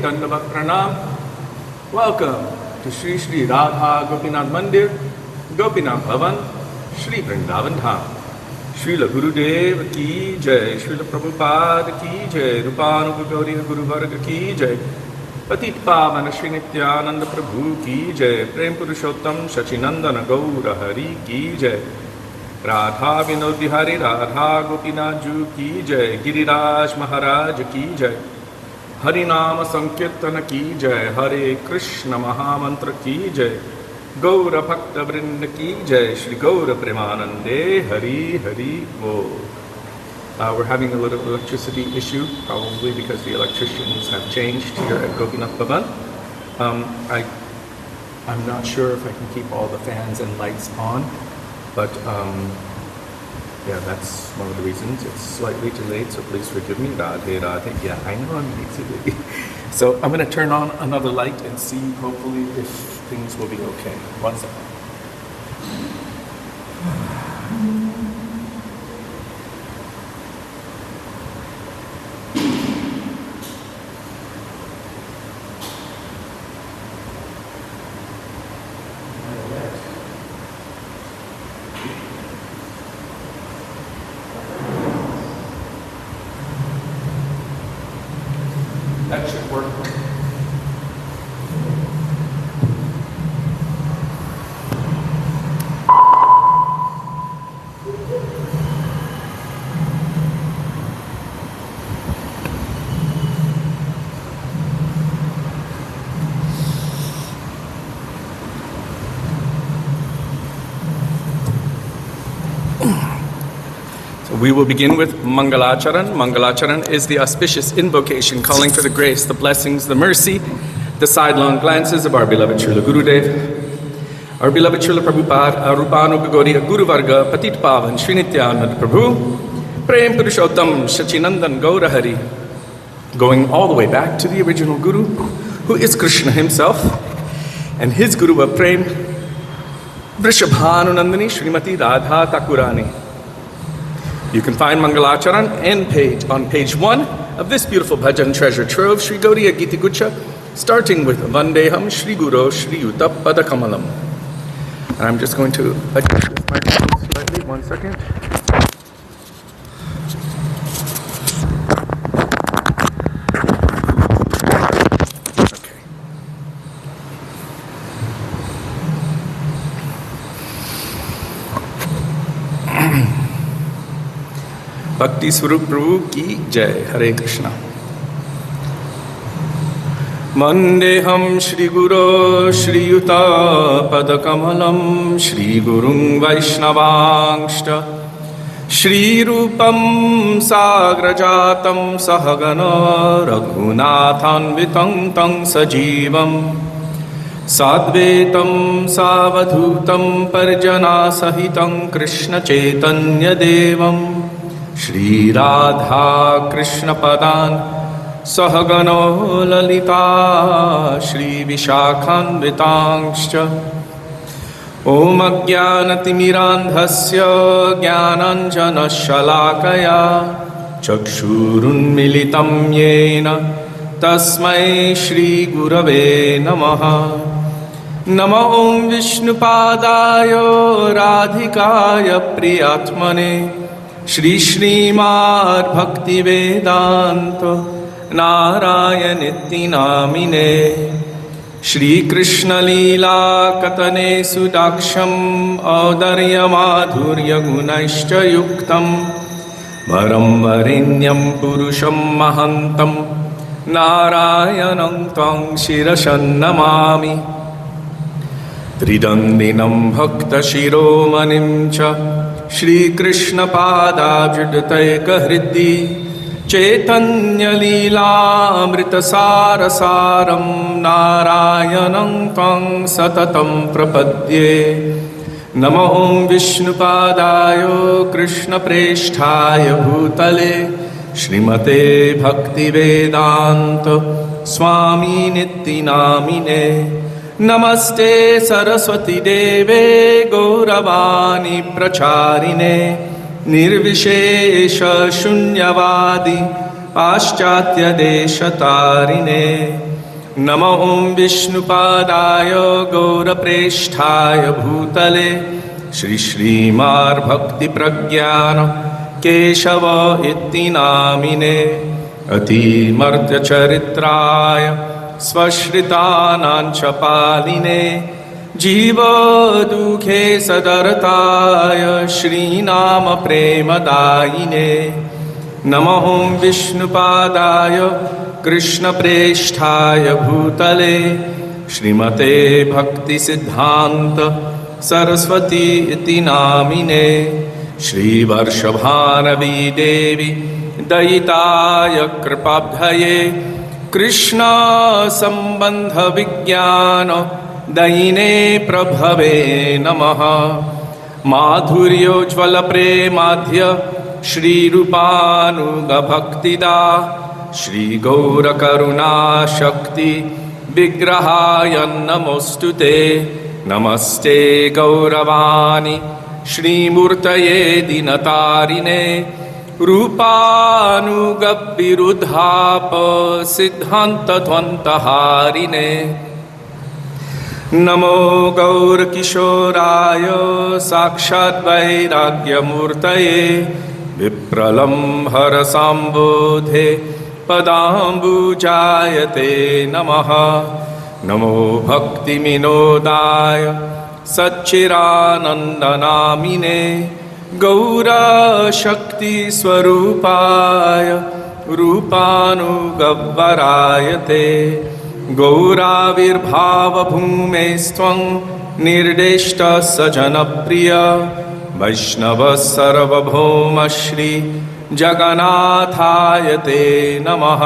Dandavat Pranam. Welcome to Sri Sri Radha Gopinath Mandir, Gopinath Bhavan, Sri Vrindavan Dham. Srila Gurudev ki jai, Srila Prabhupada ki jai, Rupanuga Gauri Guru Varga ki jai, Patit Pavan Shri Nityananda Prabhu ki jai, Prem Purushottam Shachinandana Gaura Hari ki jai, Radha Vinod Bihari Radha Gopinath Ju ki jai, Giriraj Maharaj ki jai, Harinama Sankirtana ki jai, Hare Krishna Mahamantra ki jai, Gaura Bhakta Vrinda ki jai, Shri Gaura Premanande, Hari Hari Bo. We're having a little electricity issue, probably because the electricians have changed here at Gopinath Bhavan. I'm not sure if I can keep all the fans and lights on, but yeah, that's one of the reasons. It's slightly delayed, so please forgive me. Radhe Radhe. Yeah, I know I'm late. So I'm going to turn on another light and see, hopefully, if things will be okay. One second. That should work. We will begin with Mangalacharan. Mangalacharan is the auspicious invocation calling for the grace, the blessings, the mercy, the sidelong glances of our beloved Srila Gurudev, our beloved Srila Prabhupada, our Rupanuga Gauri Guru Varga, Patit Pavan, Sri Nityananda Prabhu, Prem Purushottam Shachinandan Gaura Hari, going all the way back to the original Guru, who is Krishna himself, and his Guru of Prem, Vrishabhanunandani Srimati Radha Thakurani. You can find Mangalacharan on page 1 of this beautiful bhajan treasure trove, Sri Gaudiya Giti Gucha, starting with Vandeham Sri Guru Sri Yuta Padakamalam. And I'm just going to adjust this microphone slightly, 1 second. Bhakti Swarup Prabhu ki jai. Hare Krishna. Mandeham Shri Guru Shri Yuta Padakamalam Shri Gurung Vaishnavangshta Shri Rupam Sagrajatam Sahagana Raghunathanvitam Tang Sajivam Sadvetam Savadhutam Parjana Sahitam Krishna Chaitanya Devam Shri Radha Krishna Padan Sahagano Lalita Shri Vishakhanvitangscha Om Ajnanatimirandhasya Jnananjana Shalakaya Chakshurunmilitam Yena Tasmai Shri Gurave Namaha Nama Om Vishnupadaya Radhikaya Priyatmane Shri Srimad Bhakti Vedanta Narayaniti Namine Shri Krishna Leela Katane Sudaksham Audarya Madhurya Gunaishcha Yuktam Varam Varinyam Purusham Mahantam Narayanam Tang Shirashan Namami Tridandinam Bhakta Shiromanim Cha Shri Krishna Padabjudataika Hriddi Chaitanya Leela Amrita Sarasaram Narayanam Tang Satatam Prapadye Nama Om Vishnupadaya Krishna Presthaya Bhutale Shrimate Bhakti Vedanta Swami Niti Namine Namaste Saraswati Deve Gauravani Pracharine Nirvishesha Shunyavadi Paschatya Deshatarine नमो ॐ विष्णुपादाय गौरप्रेष्ठाय भूतले श्री श्रीमार्भक्तिप्रज्ञान केशव इति नामिने अतिमर्त्यचरित्राय स्वश्रितानां च पालिने जीवदुःखे सदरताय श्रीनाम प्रेमदायिने नमो ॐ विष्णुपादाय कृष्णप्रेष्ठाय भूतले श्रीमते भक्तिसिद्धान्त सरस्वती इति नामिने श्रीवर्षभानवी देवी दयिताय कृपाब्धये कृष्ण संबंध विज्ञान दयिने प्रभवे नमः माधुर्योज्ज्वल प्रेमाध्य श्रीरूपानुगभक्तिदा श्री गौर करुणा शक्ति विग्रहाय नमोस्तुते नमस्ते गौरवाणी श्रीमूर्तये दीनतारिणे रूपानुगविरुद्धाप सिद्धान्तध्वन्तहारिणे नमो गौरकिशोराय साक्षात् वैराग्यमूर्तये विप्रलम्भरसाम्बोधे पदाम्बुजायते नमः नमो भक्तिविनोदाय सच्चिदानन्दनामिने गौरशक्तिस्वरूपाय रूपानुगव्वरायते गौराविर्भावभूमेस्त्वं निर्दिष्टः सजनप्रिय वैष्णवः सर्वभौम श्री जगन्नाथाय ते नमः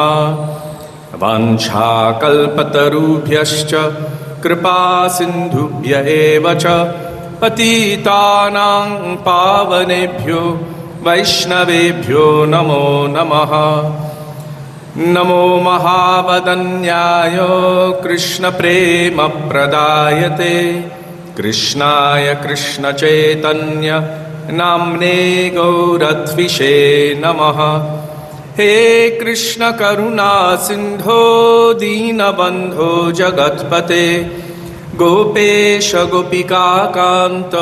वाञ्छाकल्पतरुभ्यश्च कृपासिन्धुभ्य एव च पतितानां पावनेभ्यो वैष्णवेभ्यो नमो नमः नमो महावदन्याय कृष्णप्रेमप्रदायते कृष्णाय कृष्णचैतन्य नाम्ने गौरत्विषे नमः हे कृष्ण करुणा सिन्धो दीनबन्धो जगत्पते गोपेश गोपिकान्त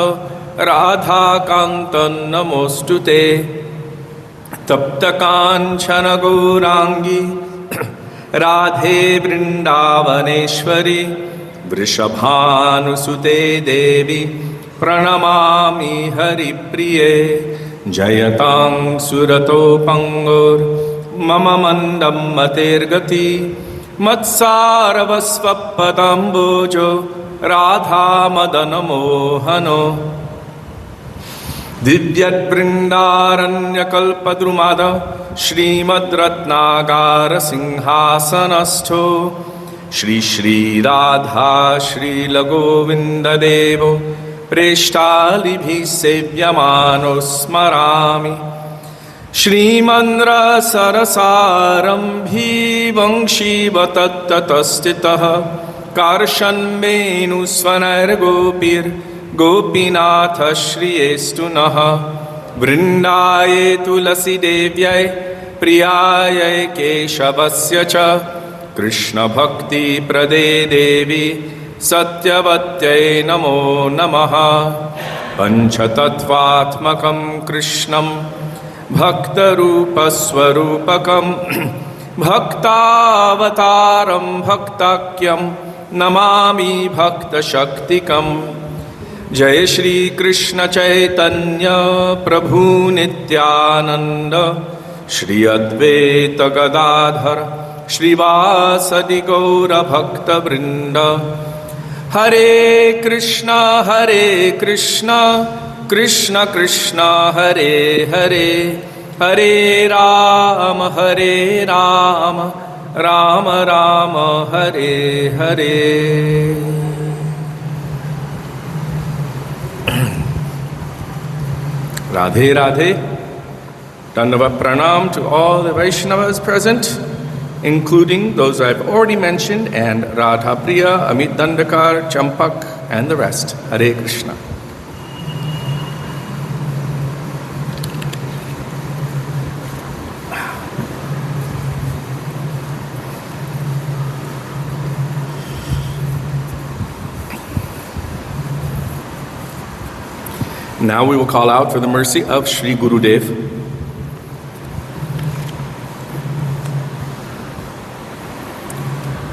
राधाकान्त नमोऽस्तुते तप्तकाञ्चन गौराङ्गी राधे वृन्दावनेश्वरी वृषभानुसुते देवी प्रणमामि हरिप्रिये जयतां सुरतोपङ्गोर्मम मन्दं मतेर्गति मत्सारवस्वपदाम्बोजो राधामदनमोहनो दिव्यवृन्दारण्यकल्पद्रुमाद श्रीमद्रत्नागारसिंहासनस्थो श्री श्रीराधा श्रीलगोविन्ददेवो प्रेष्ठालिभिः सेव्यमानो स्मरामि श्रीमन्द्रसरसारम्भी वंशीवतत्ततस्थितः कार्षन्वेणुस्वनैर्गोपीर्गोपीनाथ श्रियेस्तु नः वृन्दाये तुलसीदेव्यै प्रियायै केशवस्य च कृष्णभक्तिप्रदे देवी सत्यवत्यै नमो नमः पञ्चतत्त्वात्मकं कृष्णं भक्तरूपस्वरूपकं भक्तावतारं भक्ताख्यं नमामि भक्तशक्तिकं जय श्री कृष्ण चैतन्य प्रभु नित्यानंद श्री अद्वैत गदाधर श्रीवासदि गौर भक्तवृंद हरे Krishna Krishna Krishna Hare Hare Hare Ram Ram Ram Hare Hare. Radhe Radhe. Dandava Pranam to all the Vaishnavas present, including those I've already mentioned, and Radha Priya, Amit Dandakar, Champak, and the rest. Hare Krishna. Now we will call out for the mercy of Sri Gurudev.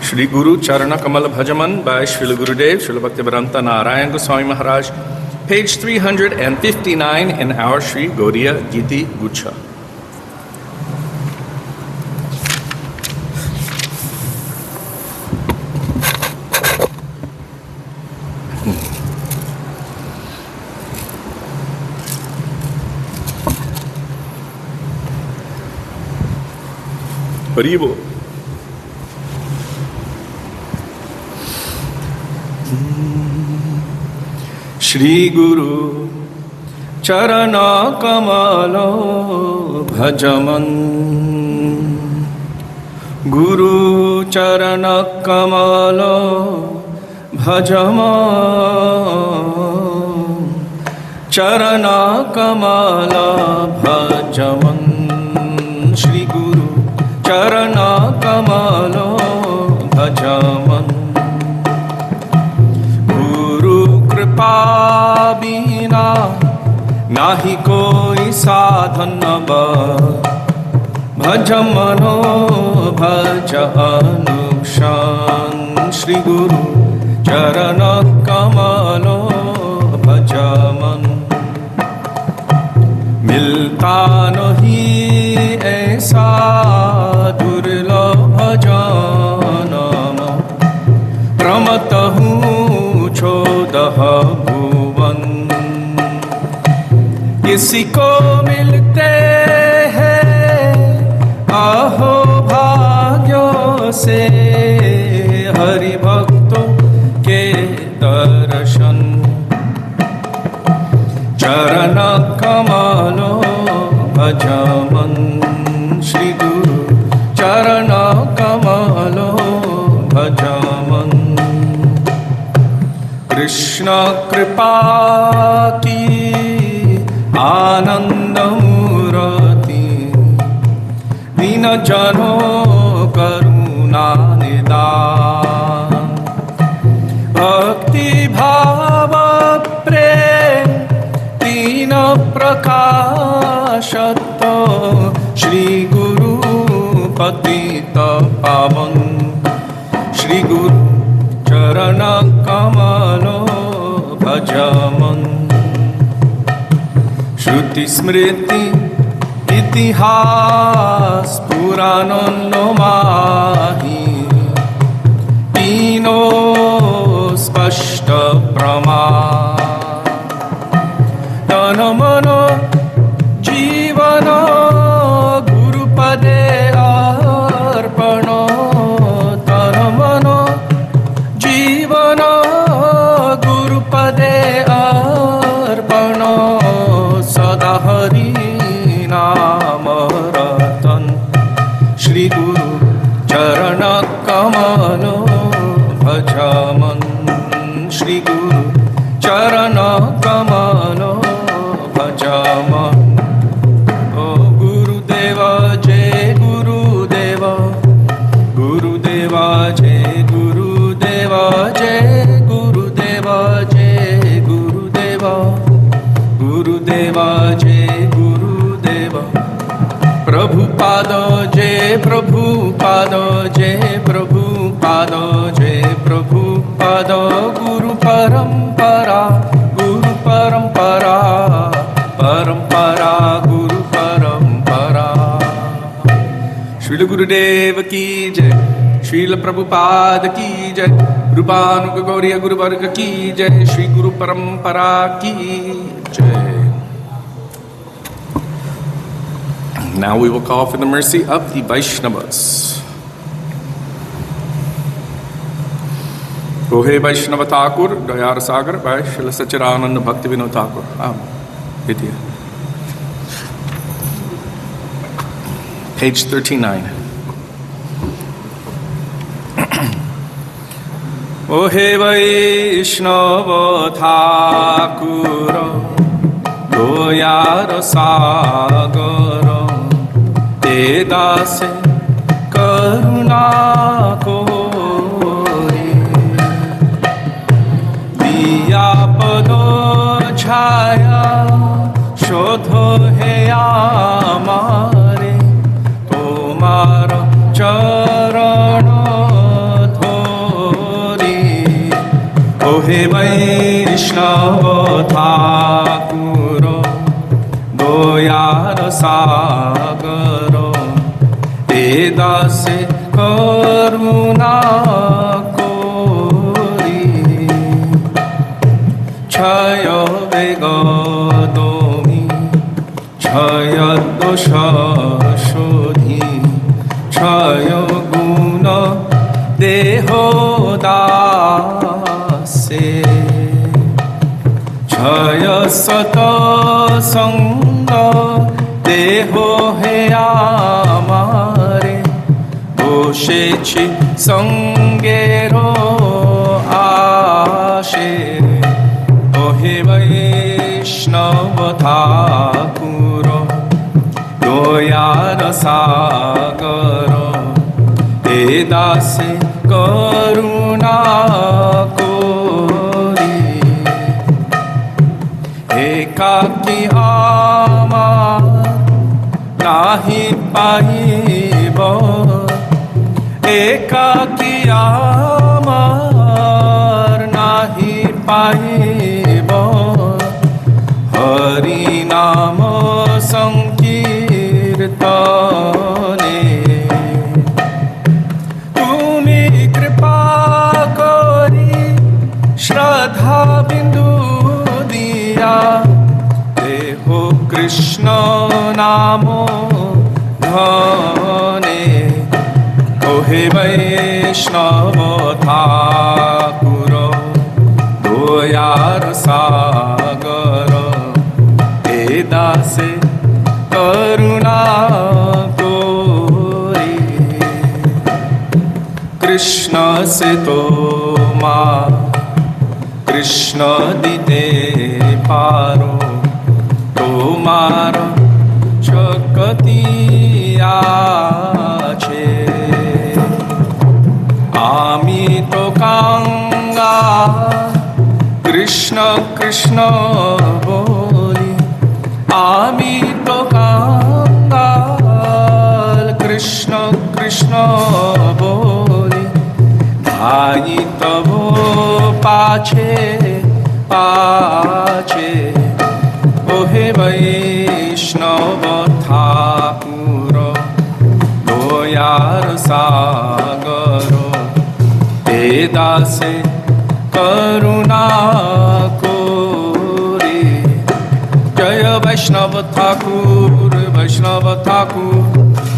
Shri Guru Charana Kamal Bhajaman by Srila Gurudev, Srila Bhaktivedanta Narayan Goswami Maharaj, page 359 in our Sri Gaudiya Giti Gucha. Haribo. Shri Guru Charana Kamalo Bhajaman, Guru Charana Kamalo Bhajaman, Charana Kamala Bhajaman, Shri Guru Charana Kamalo Bhajaman. कृपा बिना नाही कोई साधन भज मनो भज अनुक्षण श्री गुरु चरण कमलो भज मन मिलता नहीं ऐसा दुर्लभ जन्म प्रमत हूँ चौदह भुवन किसी को मिलते हैं अहो भाग्यों से हरि भक्तों के दर्शन चरण कमलो भजमन श्री गुरु चरण कमलो भजमन कृष्ण कृपा की आनंद मूर्ति दीन जनों करुणा निदान भक्ति भाव प्रेम तीन प्रकाशत श्री गुरु पतित पावन श्री गुरु चरण कमलो भजमन श्रुति स्मृति इतिहास पुराणों माही तीनों स्पष्ट प्रमाण तन मन जीवन गुरुपदे अर्पण तन मन जीवन गुरुपदे अर्पण सदा हरि नाम रतन श्री गुरु चरण कमलो भजमन श्री गुरु चरण कमलो भजमन ओ गुरुदेव जय गुरुदेव गुरुदेव जय गुरुदेव जय गुरुदेव जय गुरुदेव गुरुदेव जय गुरुदेव प्रभुपाद जय प्रभुपाद जय प्रभुपाद जय प्रभुपाद गुरु परंपरा परंपरा गुरु परंपरा श्रील गुरुदेव की जय श्रील प्रभुपाद की जय रूपानुग गौरीय गुरुवर्ग की जय श्री गुरु परंपरा की जय. Now we will call for the mercy of the Vaishnavas. Ohe Vaishnava Thakur, Dayar Sagar by Srila Sachidananda Bhaktivinoda Thakur. Vidya. Page 39. Ohe Vaishnava Thakur, Dayar Sagar, Te dase karuna kori, diya pado chaya हे वैष्णव ठाकुर दयार सागर हे दासे करुणा कोरी क्षय वेगदोमी क्षय दोष शोधी क्षय गुण देहोदासे क्षय सत संग देहो हे आमारे বসেছি সঙ্গেরো আশে ওহে বৈষ্ণব ঠাকুর দয়ার সাগর হে দাসে করুণা করি একাকী আমার নাহি পাইব একাকী আমার নাহি পাইব হরি নাম সংকীর্তনে তুমি কৃপা করি শ্রদ্ধা বিন্দু দিয়া দেহ কৃষ্ণ নাম ধনে ওহে বৈষ্ণব ঠাকুর দয়ার সাগর হে দাসে করুণা কোরি কৃষ্ণ সে তোমা কৃষ্ণ দিতে পারো তোমার শক্তি আছে আমি তো কাঙ্গা কৃষ্ণ কৃষ্ণ বলি আমি তো কাঙ্গাল কৃষ্ণ কৃষ্ণ বলি ভাই তব পাছে পাছে ওহে বৈষ্ণব ঠাকুর দয়ার সাগর হে দাসে করুণা কোরি জয় বৈষ্ণব ঠাকুর বৈষ্ণব ঠাকুর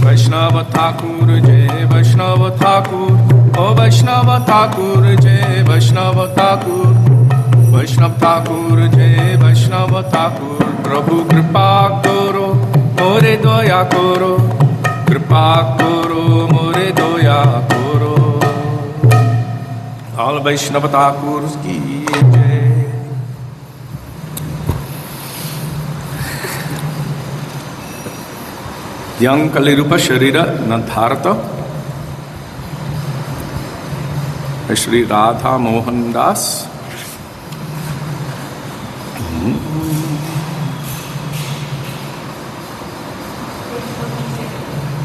বৈষ্ণব ঠাকুর জয় বৈষ্ণব ঠাকুর ও বৈষ্ণব ঠাকুর জয় বৈষ্ণব ঠাকুর বৈষ্ণব ঠাকুর জয় বৈষ্ণব ঠাকুর প্রভু কৃপা করো মোরে দয়া করো কৃপা করো মোরে দয়া করো all Vaishnava Thakurs ki jai. Yang Kalirupa Sharira Nadharata Shri Radha Mohan Das.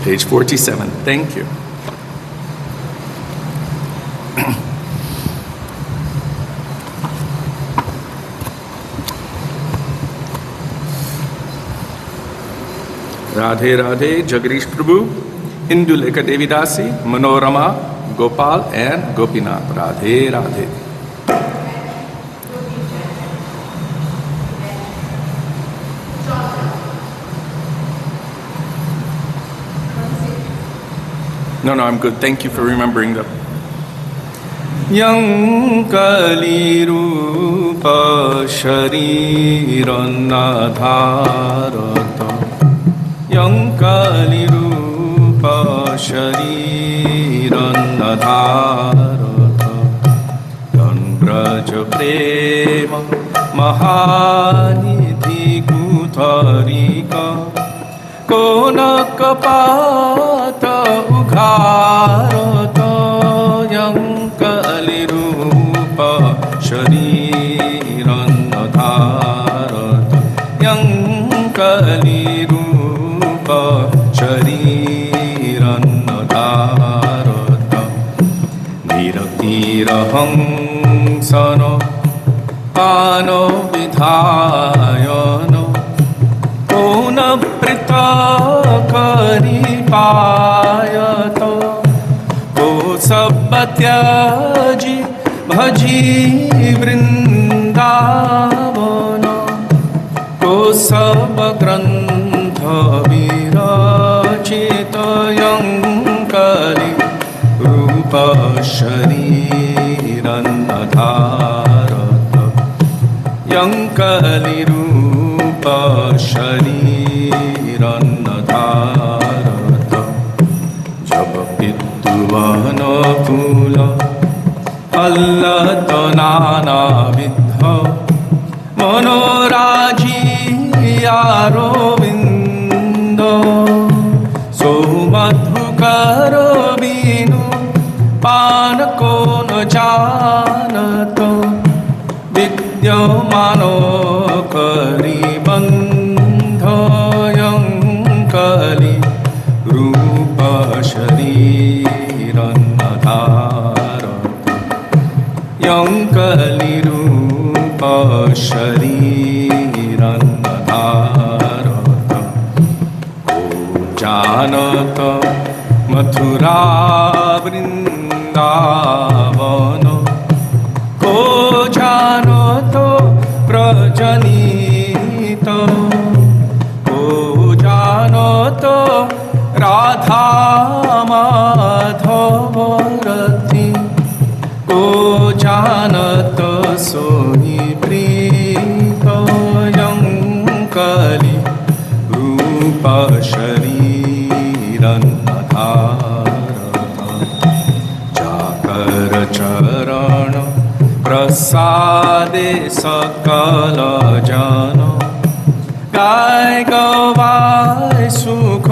Page 47. Thank you. Radhe Radhe, Jagdish Prabhu, Indulekha Devidasi, Manorama, Gopal and Gopinath. Radhe Radhe. No, I'm good. Thank you for remembering that. Yang Kalirupa Shariranadharata Yang Kalirupa Shariranadharata Yan Braja Prema Mahanidhi Kutarika Konakapata Ugharata Yang Kalirupa Shariranadharata Yang Kalirupa Shariranadharata Niratirahang Sana पानो विधायनो कौन पृथक करि पायतो को सब त्याजी भजी वृंदावन को सब ग्रंथ विरचित यंकलि रूप शरीरन्नधारत यंकलि रूप शरीरन्नधारत जब विद्वान फूल अल्लत नाना विध मनोराजियारोविंद सो मधुकर बिनु पान को न जानत विद्यमानो करि बंध यंकलि रूप शरीरन्नधारत यंकलि रूप शरीरन्नधारत को जानत मथुरा वृंदावन को जानत प्रजनीत को जानत राधा माधव रति को जानत सोहि प्रीत यंकलि रूप शरीरन्नधारत जाकर चरण प्रसादे सकल जन गाय गवाय सुख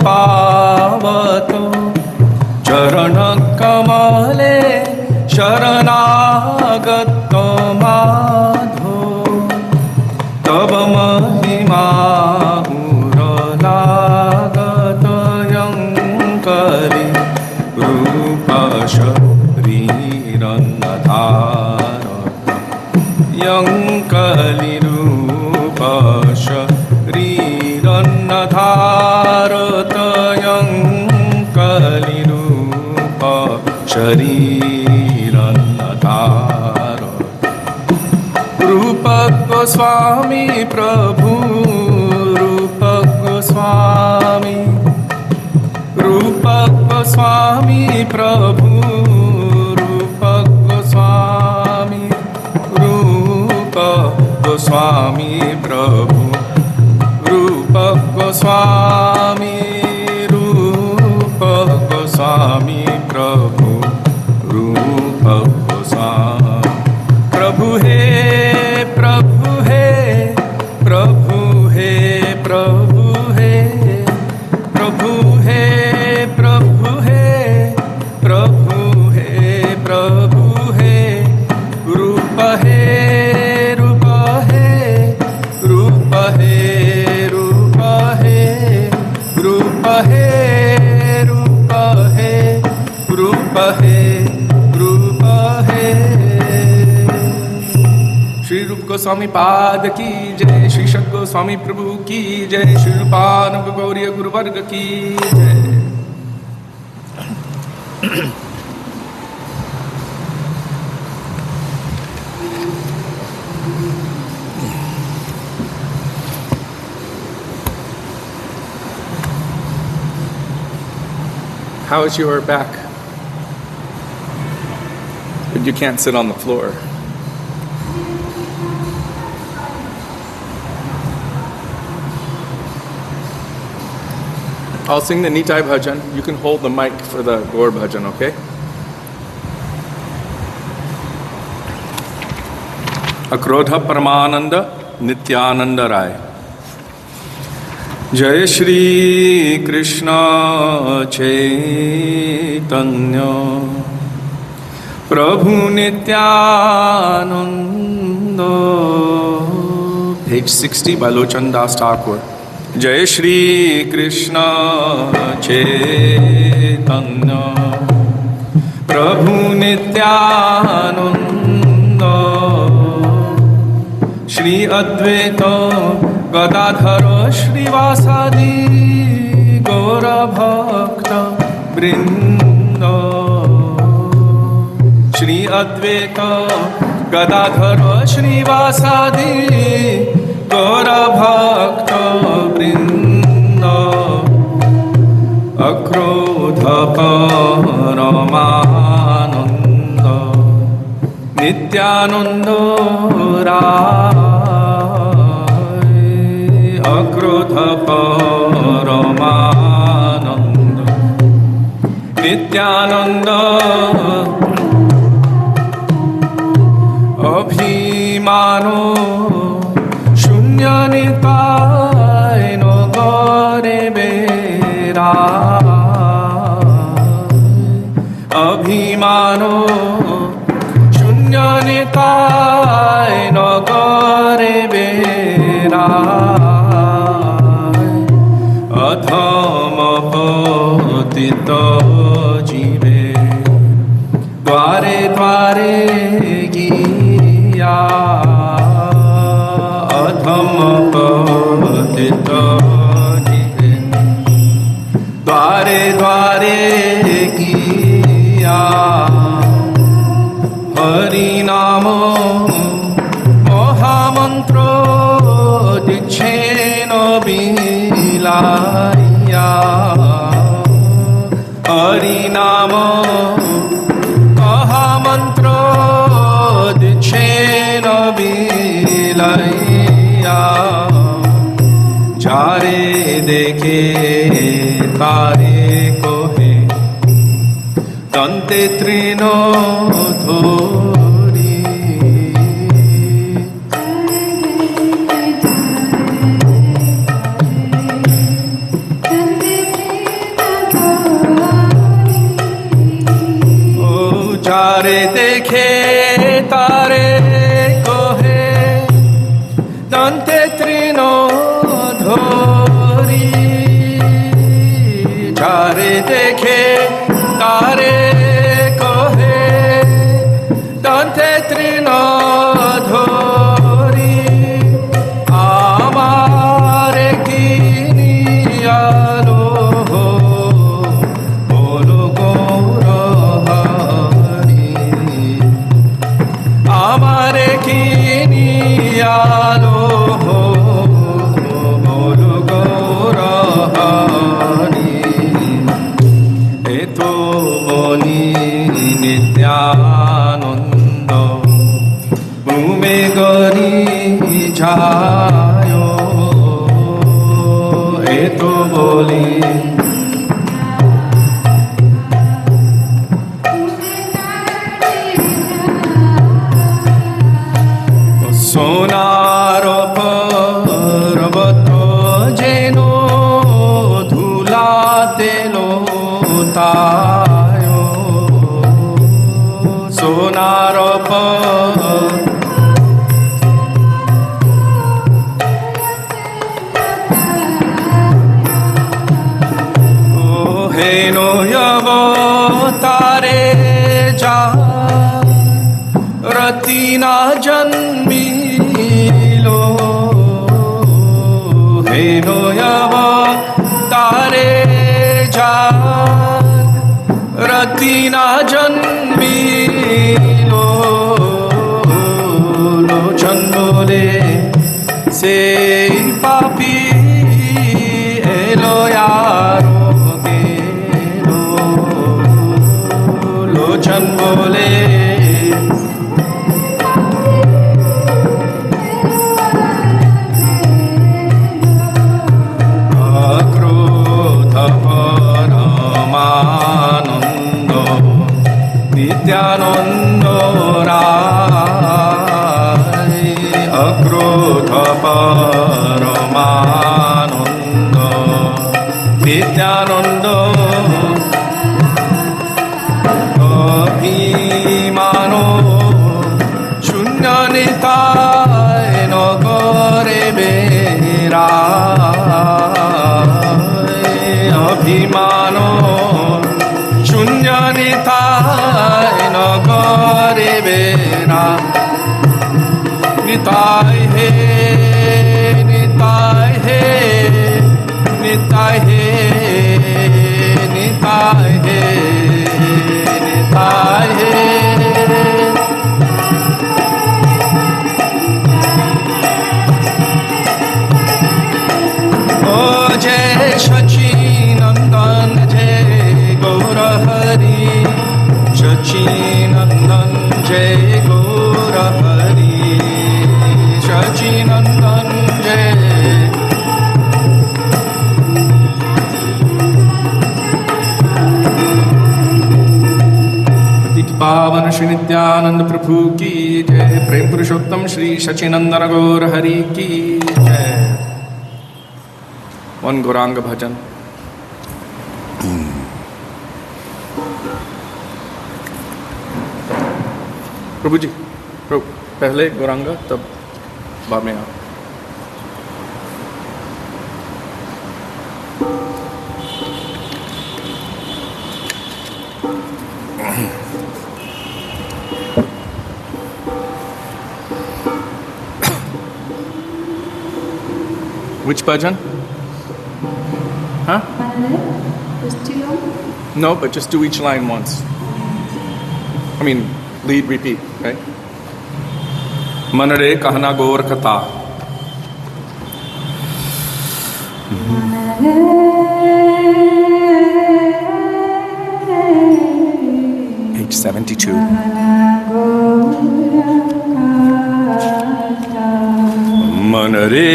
पावत चरण कमले शरणागत माधो तब महिमा लागत यंकलि रूप शरीरन्नधारत यंकलि रूप शरीरन्नधारत यंकलि रूप शरीरन्नधारत रूप गोस्वामी प्रभु रूप गोस्वामी रूप गोस्वामी प्रभु रूप गोस्वामी रूप गोस्वामी प्रभु रूप गोस्वामी रूप गोस्वामी प्रभु रूप गोस्वामी प्रभु हे प्रभु हे प्रभु हे प्रभु हे प्रभु हे प्रभु हे प्रभु हे प्रभु हे रूप हे रूप हे रूप हे रूप हे रूप हे रूप हे रूप हे रूप है। श्री रूप गोस्वामी पाद की जय, श्री सत गोस्वामी प्रभु की जय, श्री रूपानुग गौरी गुरुवर्ग की जय। How is your back? You can't sit on the floor. I'll sing the Nitai Bhajan. You can hold the mic for the Gaur Bhajan, okay? Akrodha Paramananda Nityananda Rai. जय श्री कृष्ण चैतन्य प्रभु Nityanand. Page 60 by Lochan Das Thakur. जय श्री कृष्ण चैतन्य प्रभु नित्यानंद শ্রী অদ্বৈত গদাধর শ্রীবাসাদি গৌরভক্ত বৃন্দ। শ্রী অদ্বৈত গদাধর শ্রীবাসাদি গৌরভক্ত বৃন্দ। অক্রোধ পরমানন্দ নিত্যানন্দ রায়। অক্রোধ পরমানন্দ নিত্যানন্দ। অভিমানো শূন্য নিতায় নগরে বেরা। অভিমানো শূন্য নিতায় নগরে বেরা। অধম পতিত জীবে দ্বারে দ্বারে গিয়া। অধম পতিত জীবে দ্বারে দ্বারে গিয়া। হরি নাম মহামন্ত্র দিচ্ছেন বিলাইয়া। হরি নাম মহামন্ত্র দিচ্ছেন বিলাইয়া। যারে দেখে তারে কহে দন্তে তৃণ ধরি। ও যারে দেখে তারে কহে দন্তে তৃণ ধরি। যারে দেখে তারে কহে দন্তে তৃণ ধরি। আমার কিনিয়ালো বলো গৌর হরি। আমার কিনিয়ালো বলো গৌর হরি। এতো বলি নিত্যানন্দ উমে গরি যায়। এতো বলি সোনার পর্বত যেন ধুলাতে লোতায়। সোনার হেন তারে যা রতিনা জন্মিল। হেন তারে যা রতিনা জন্মিল। লোচন বলে সেই পাপি এলো আরো গেল। লোচন বলে অক্রোধ পরমানন্দ নিত্যানন্দ রায়। অক্রোধ পরমানন্দ নিত্যানন্দ। অভিমানো শূন্য নিতায় নগরে বেরা। অভিমানো শূন্য নিতায় নগরে বেরা। নিতায় হে जय गौर हरि सचिनंदन जय पावन श्री नित्यानंद प्रभु की जय। प्रेम पुरुषोत्तम श्री सचिनंदन गौर हरि की जय। वन गौरांग भजन। प्रभु जी, पहले गौरांगा तब बाद में आप। Which bhajan? Huh? No, but just do each line once. I mean, lead, repeat, okay? Manare kahana gaur katha. Page 72. Manare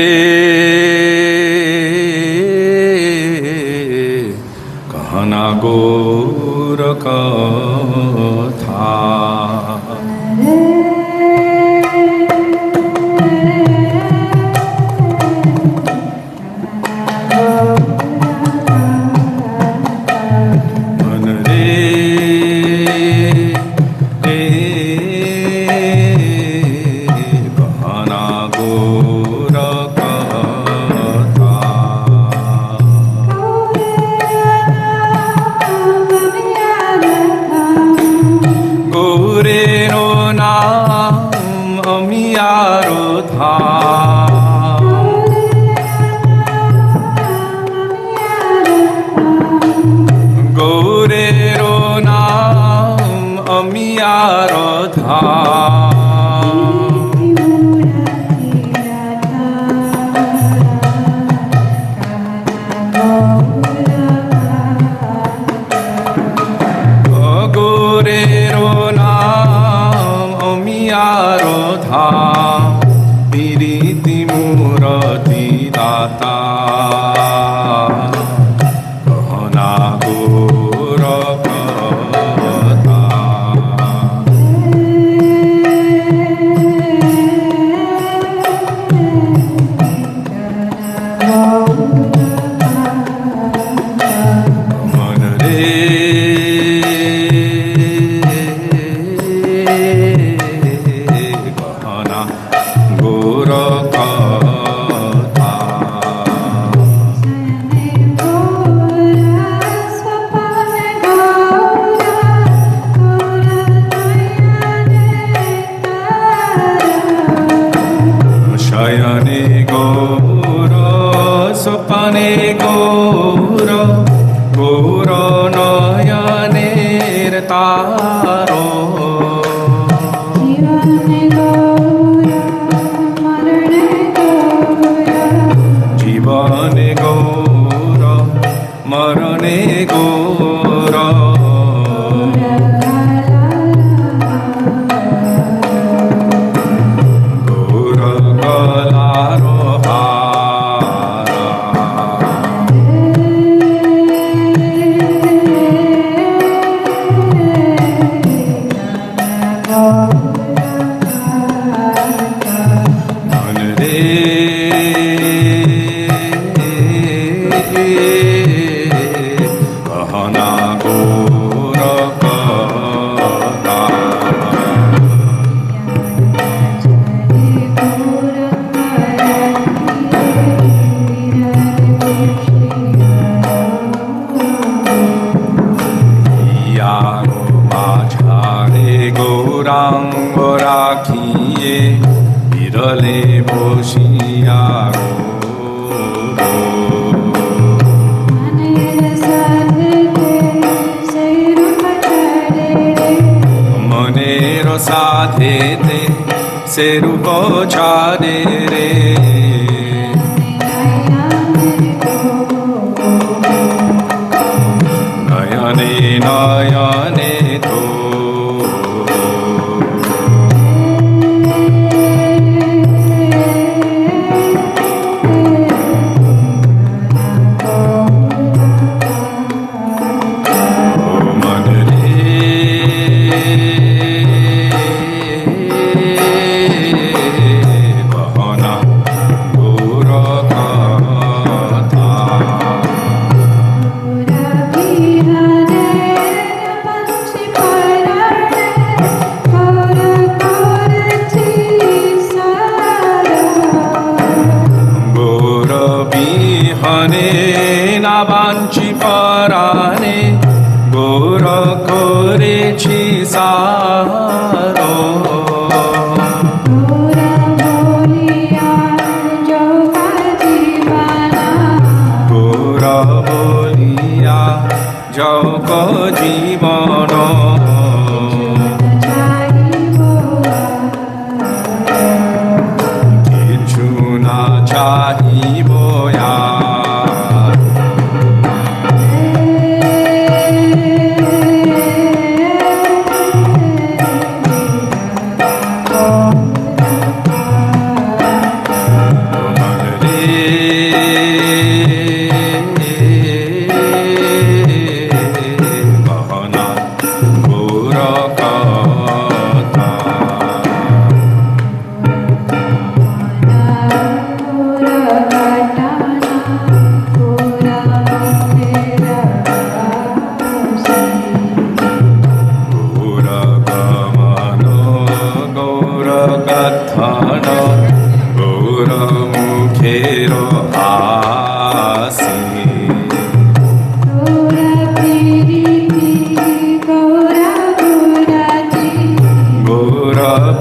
kahana gaur katha.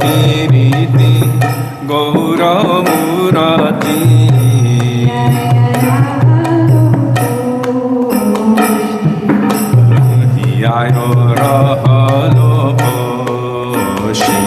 कीरीति गौरमूरति हियाय रहलो पोषी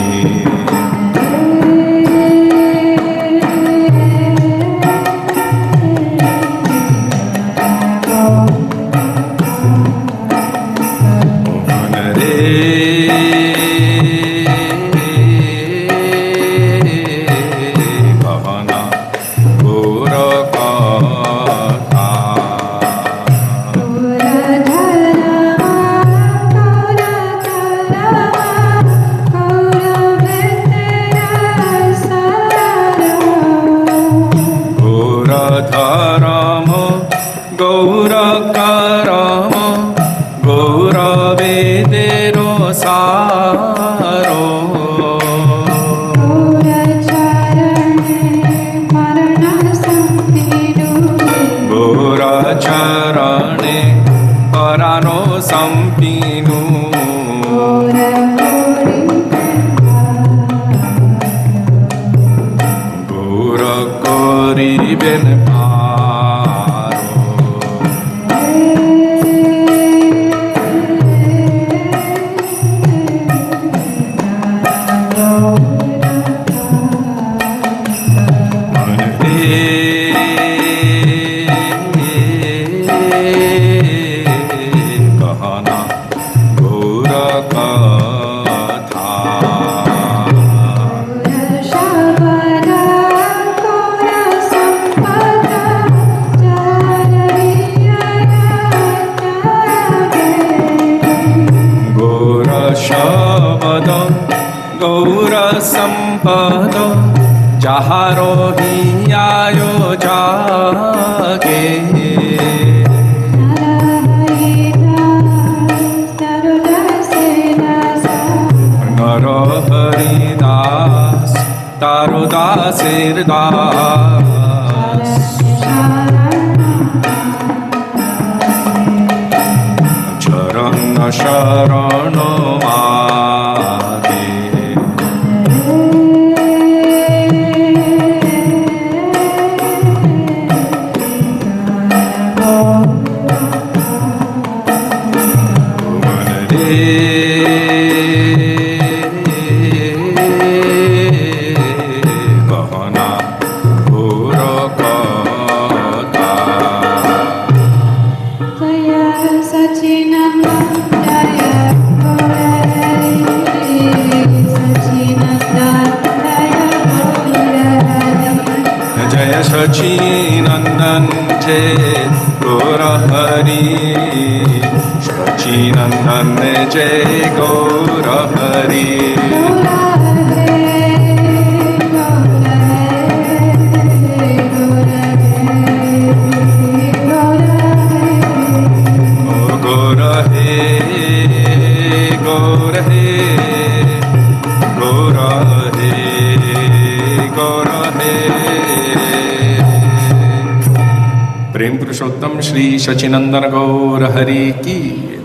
श्री सचिनंदन गौर हरि की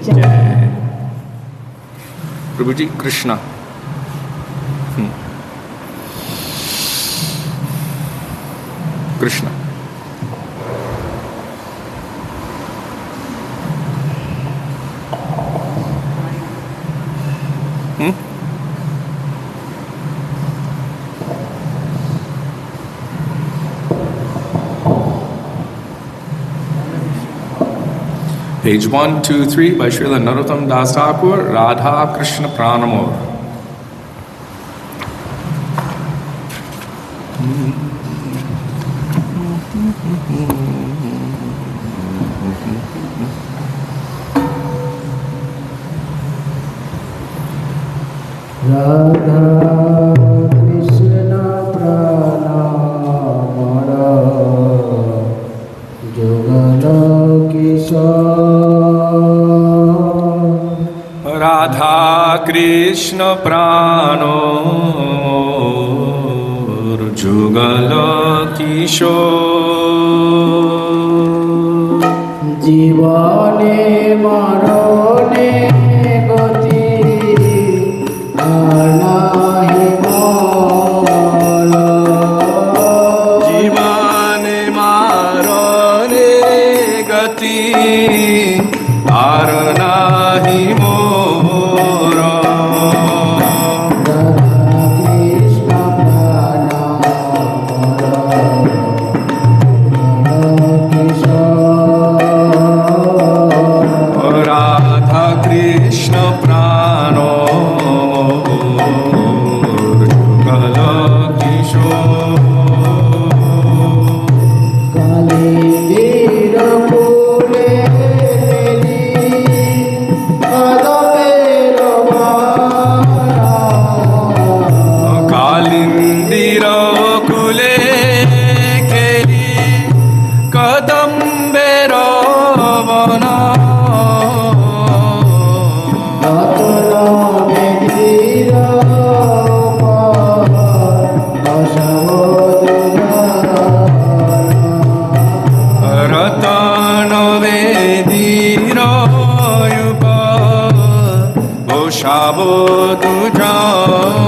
जय। प्रभु जी Krishna Krishna Page 123 by Srila Narottam Das Thakur, Radha Krishna Pranamur. Radha Krishna Pranamara Jogala Kishore Radha Krishna Prano Jugala Kishore Jivane Marone Goti Anahi যুগল কিশোর কালিন্দীর ফুলে কদমের মালা কালিন্দির কুলে খেলি কদম্বের বন অতল মেঘির রতন বেদীর বসাব দুজন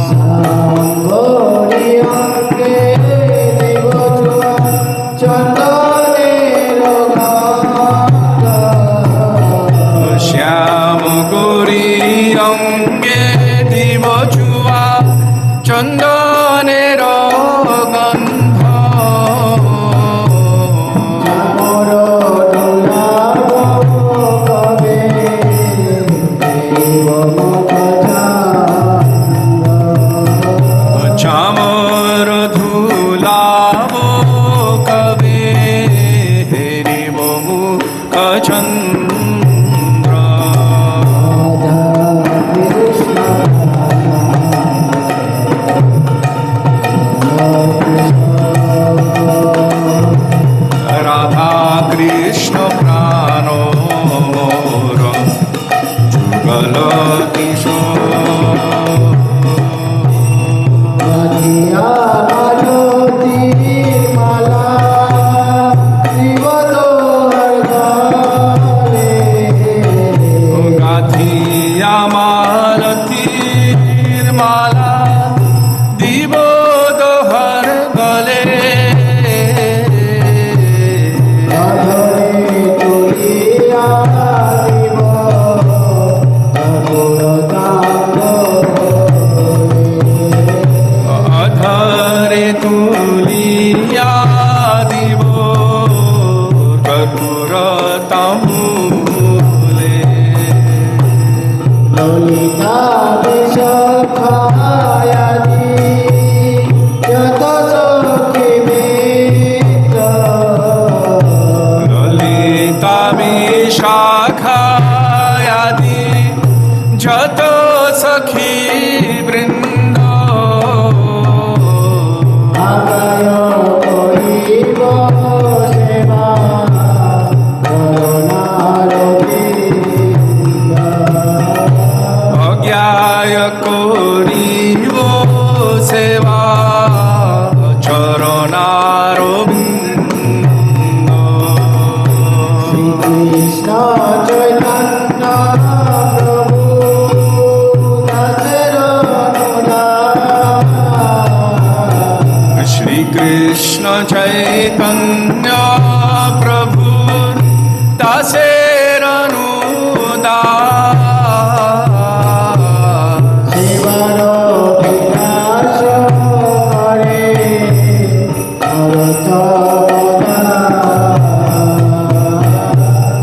সাঙ্গরি অঙ্গে দেব চন্দনের গঙ্গা শ্যাম গৌরী অঙ্গে দিব চুয়া চন্দনের গন্ধ চামর ডোলাব কবে দেব মুখ চামর ধুলাব কবে হেরিব মুখ চন্দ্র রাধা কৃষ্ণ প্রাণ মোর যুগল কিশোর রাধিয়া মালতীর মালা শিব তোর গালে গাথিয়া মালতীর মালা দিব দোহর গলে অধরে তুলিয়া দিব ঠাকুর তাঙ্গ অধরে তুলিয়া দিব কর্পূর তাম্বুলে ললিতা বিশাখায়াদি যত সখী মিত্র ললিতা বিশাখায়াদি যত সখী বৃন্দ আগায় করিব সেবা করুণার অজ্ঞায় করিব সেবা চরণারবিন্দ শ্রীকৃষ্ণ চৈতন্য প্রভু দাসের অনুদান শ্রীকৃষ্ণ চৈতন্য প্রভু দাসের অনুদান সেবার বিনাশ করে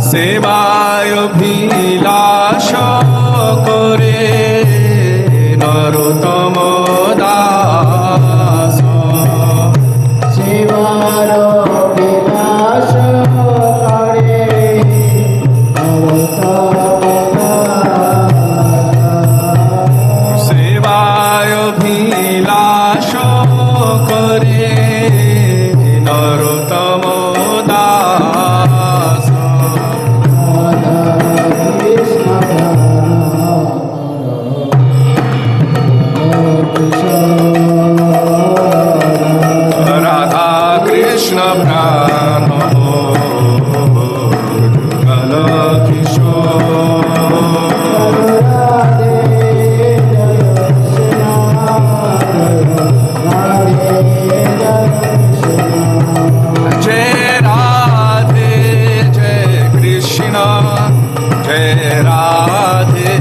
সেবায় অভিলাষ করে নরোত্তম দাস সেবার বিনাশ করে সেবায় অভিলাষ করে নরোত্তম দাস রাধা কৃষ্ণ প্রাণ যুগল কিশোর जय राधे जय कृष्ण जय राधे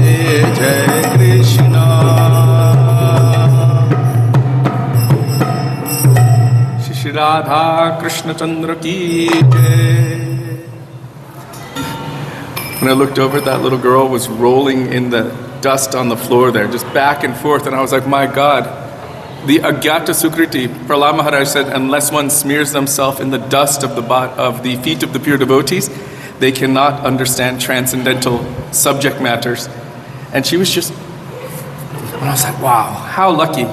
जय कृष्ण श्री राधा कृष्ण चंद्र की जय. When I looked over, that little girl was rolling in the dust on the floor there, just back and forth. And I was like, my God, the Agyata Sukriti, Prahlad Maharaj said, unless one smears themselves in the dust of the feet of the pure devotees, they cannot understand transcendental subject matters. And she was just, and I was like, wow, how lucky.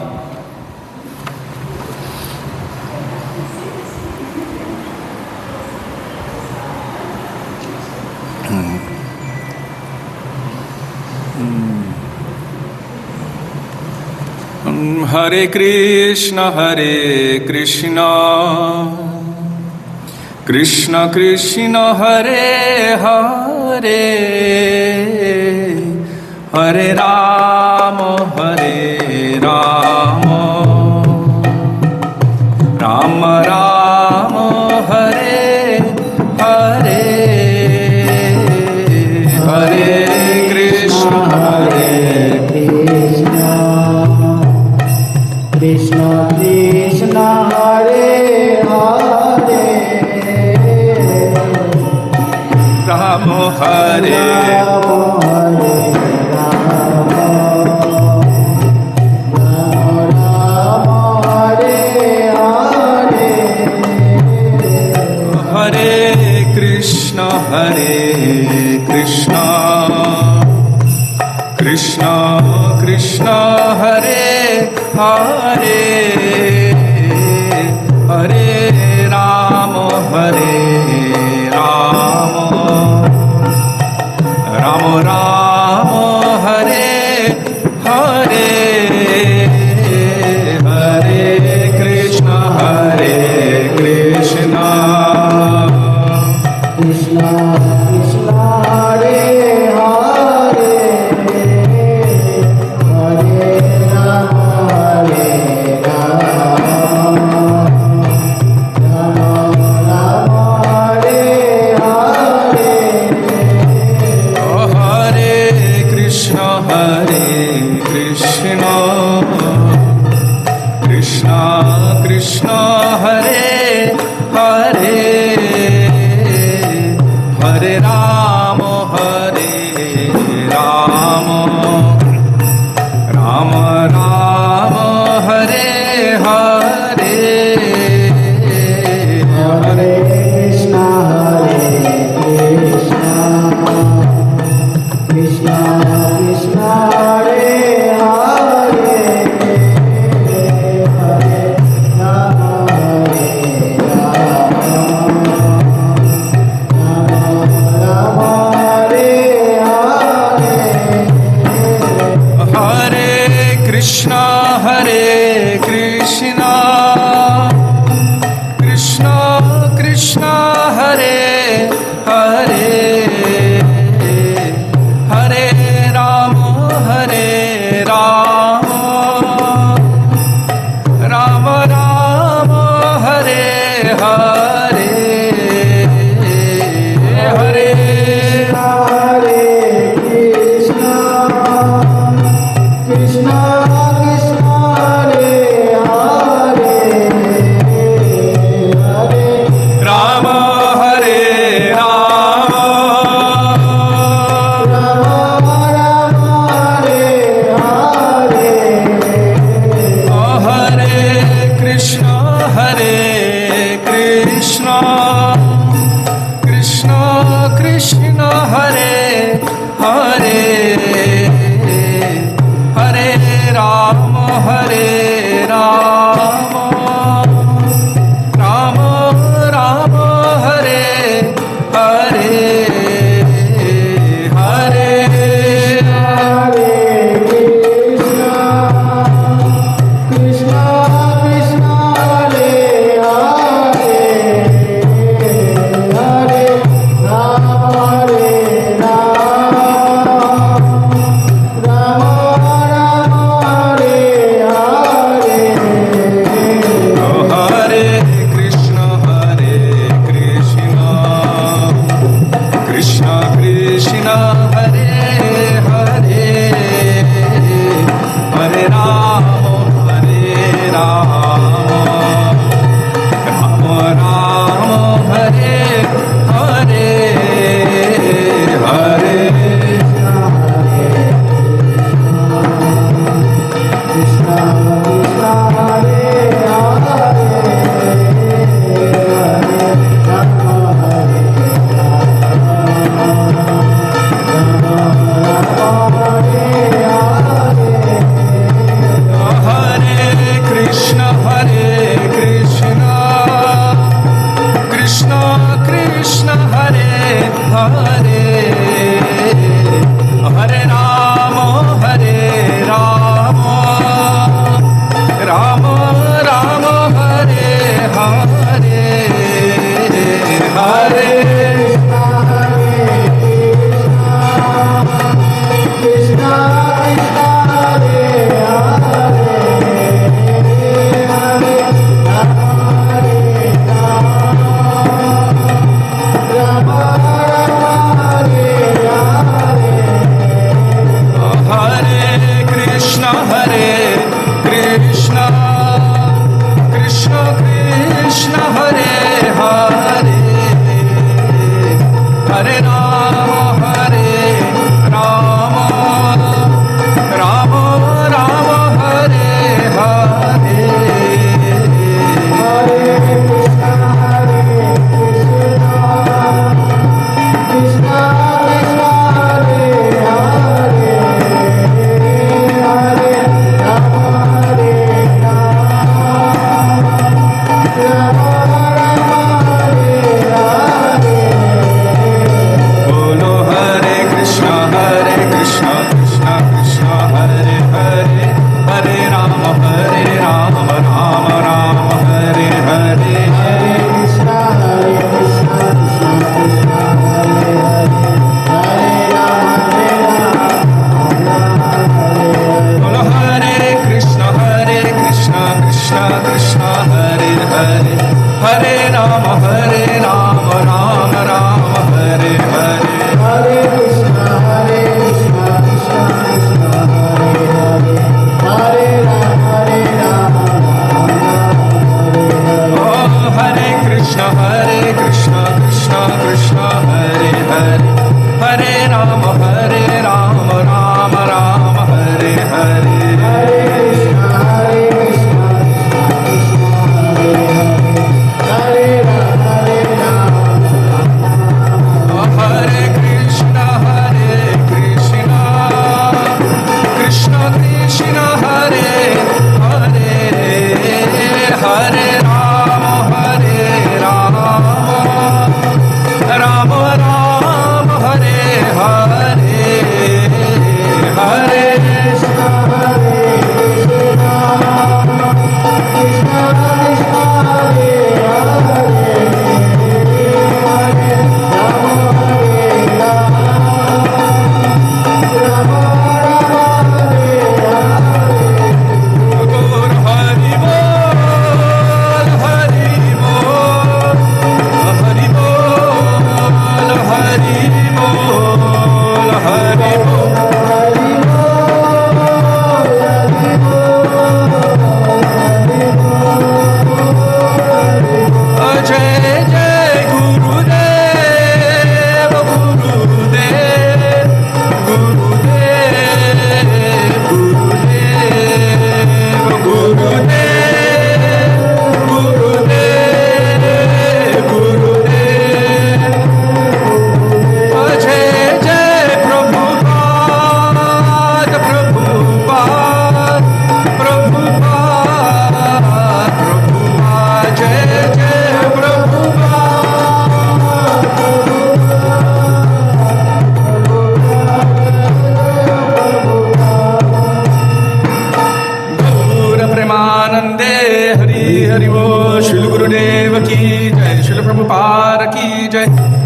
Hare Krishna, Krishna Krishna, Hare Hare, Hare Rama, Hare Rama, Rama Rama, Hare Hare, Hare Krishna, Hare Krishna Krishna Hare Hare, Rama Hare Rama Hare Rama, Rama Hare Hare, Hare Krishna, Krishna Krishna, Hare Hare, Hare Rama, Hare Rama, Rama Rama, Hare Hare, Hare Krishna, Krishna Krishna, Hare Hare, Hare Rama, Hare Rama, Rama Rama, Hare Hare, Hare Krishna, Krishna Krishna, Hare Hare, Hare Rama, Hare Rama, Rama Rama, Hare Hare, Hare Krishna, Krishna Krishna, Hare Hare, Hare Rama, Hare Rama, Hare Krishna, Krishna Krishna, Hare Hare, Hare Rama, Hare Rama, Rama Rama, Hare Hare, Hare Krishna, Krishna Hare Hare, Hare Rama, Hare Rama, Rama Rama, Hare Hare, Hare Krishna, Krishna Krishna, Hare Hare, Hare Rama, Hare Rama, Rama Rama, Hare Hare, Hare Krishna, Krishna Hare Hare, Hare Rama, Hare Rama, Rama Rama, Hare Hare,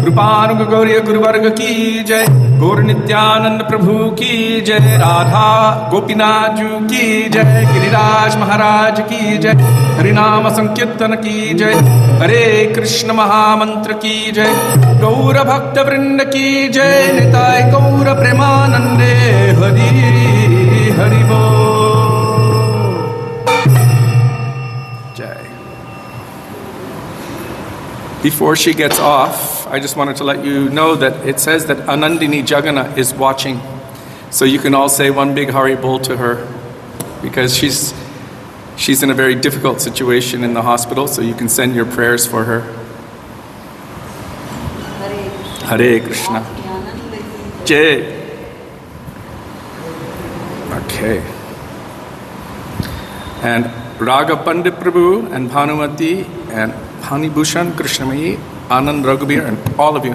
Rupanuga Gauriya Guruvarga ki jai, Gaur Nityananda Prabhu ki jai, Radha Gopinath Ju ki jai, Giriraj Maharaj ki jai, Harinama Sankirtana ki jai, Hare Krishna Mahamantra ki jai, Gaura Bhakta Vrinda ki jai, Nitai Gaura Premanande, Hari Hari Bol. Before she gets off, I just wanted to let you know that it says that Anandini Jagana is watching. So you can all say one big Hari Bol to her, because she's in a very difficult situation in the hospital, so you can send your prayers for her. Hare Krishna. Jai. Okay. And Raga Pandit Prabhu and Bhanumati and Hani Bhushan, Krishnamayi, Anand Raghubir, and all of you.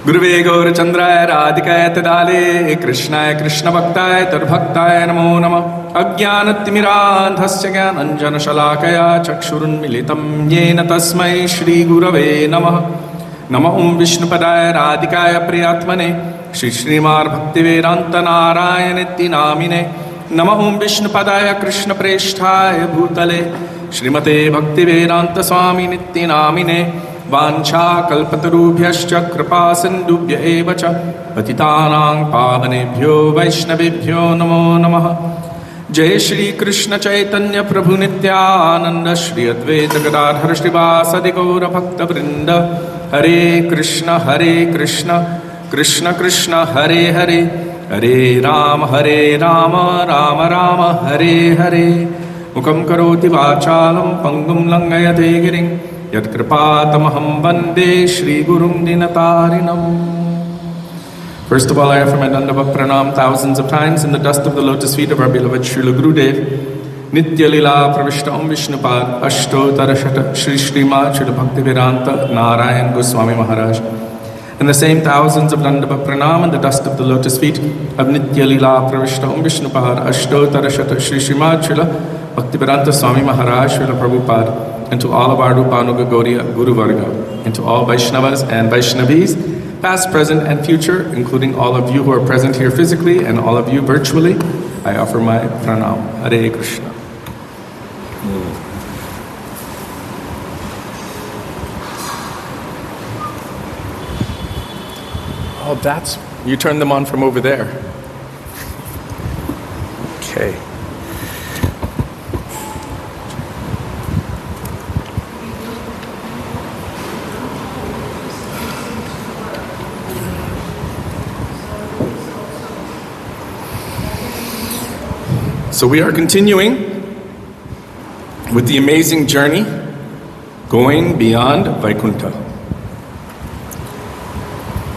Guruve Gaura Chandraya Radhikaya Tadale Krishnaya Krishna Bhaktaya Tadbhaktaya Namo Nama Ajnanatimirandhasya Gyananjana Shalakaya Chakshurun Militam Yena Tasmai Shri Gurave Namah Namo Vishnupadaya Radhikaya Priyatmane Shri Srimar Bhaktivedanta Narayanitti Namine Namo Vishnupadaya Krishna Presthaya Bhutale Srimate Bhaktivedanta Swami Nitti Namine Vancha Kalpatarubhyascha Kripa Sindubhya Evacha Patitanang Pavanebhyo Vaishnavibhyo Namo Namaha Jai Shri Krishna Chaitanya Prabhu Nityananda Shri Advaita Gadadhara Srivasadi Gaura Bhakta Vrinda Hare Krishna Krishna Krishna Hare Hare Hare Rama Rama Rama Hare Hare Mukam karoti vachalam pangum langayate giring yat kripatamaham vande Shri Gurum Dinatarinam. First of all, I offer my Dandava Pranam thousands of times in the dust of the lotus feet of our beloved Srila Gurudev. Nitya Lila Pravishta Om Vishnupad Ashto Tarashata Shri Srimad Srila Bhaktivedanta Narayan Goswami Maharaj. And the same thousands of Dandava Pranam in the dust of the lotus feet of Nitya Lila Pravishta Om Vishnupad Ashto Tarashata Shri Srimad Srila Bhaktivedanta Swami Maharaj, Srila Prabhupada, and to all of our Rupanuga Gaudiya Guru Varga, and to all Vaishnavas and Vaishnavis, past, present, and future, including all of you who are present here physically and all of you virtually, I offer my pranam. Hare Krishna. Oh, that's, you turn them on from over there. Okay. So we are continuing with the amazing journey going beyond Vaikuntha.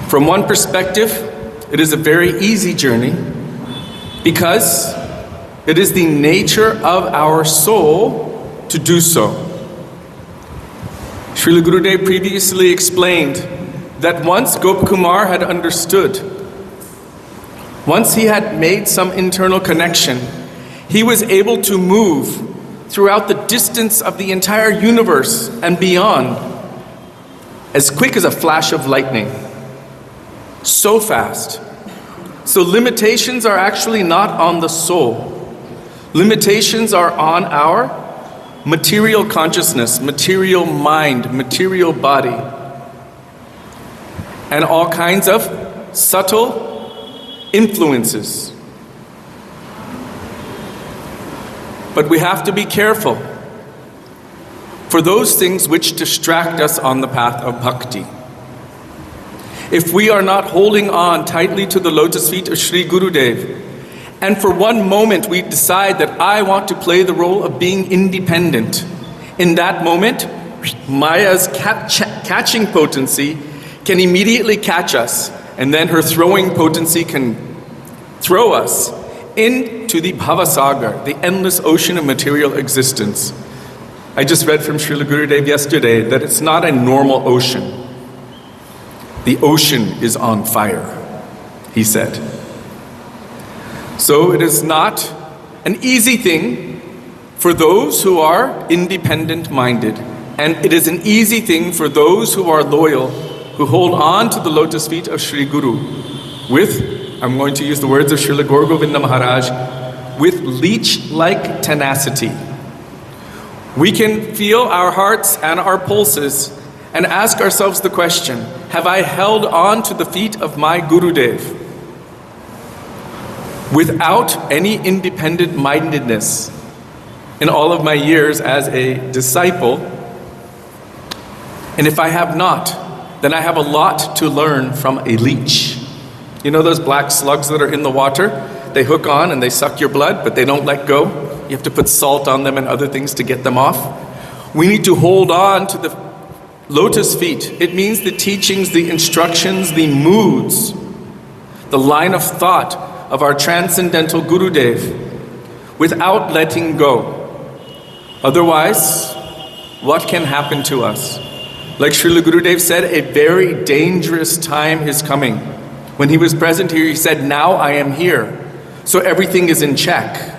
From one perspective, it is a very easy journey because it is the nature of our soul to do so. Srila Gurudev previously explained that once Gopakumar had understood, once he had made some internal connection, he was able to move throughout the distance of the entire universe and beyond as quick as a flash of lightning. So fast. So limitations are actually not on the soul. Limitations are on our material consciousness, material mind, material body, and all kinds of subtle influences. But we have to be careful for those things which distract us on the path of bhakti. If we are not holding on tightly to the lotus feet of Sri Gurudev, and for one moment we decide that I want to play the role of being independent, in that moment, Maya's catching potency can immediately catch us, and then her throwing potency can throw us into the Bhavasagar, the endless ocean of material existence. I just read from Srila Gurudev yesterday that it's not a normal ocean. The ocean is on fire, he said. So it is not an easy thing for those who are independent-minded, and it is an easy thing for those who are loyal who hold on to the lotus feet of Sri Guru with, I'm going to use the words of Srila Gaur Govinda Maharaj, with leech-like tenacity. We can feel our hearts and our pulses and ask ourselves the question, have I held on to the feet of my Gurudev without any independent mindedness in all of my years as a disciple? And if I have not, then I have a lot to learn from a leech. You know those black slugs that are in the water? They hook on and they suck your blood, but they don't let go. You have to put salt on them and other things to get them off. We need to hold on to the lotus feet. It means the teachings, the instructions, the moods, the line of thought of our transcendental Gurudev without letting go. Otherwise, what can happen to us? Like Srila Gurudev said, a very dangerous time is coming. When he was present here, he said, now I am here. So everything is in check.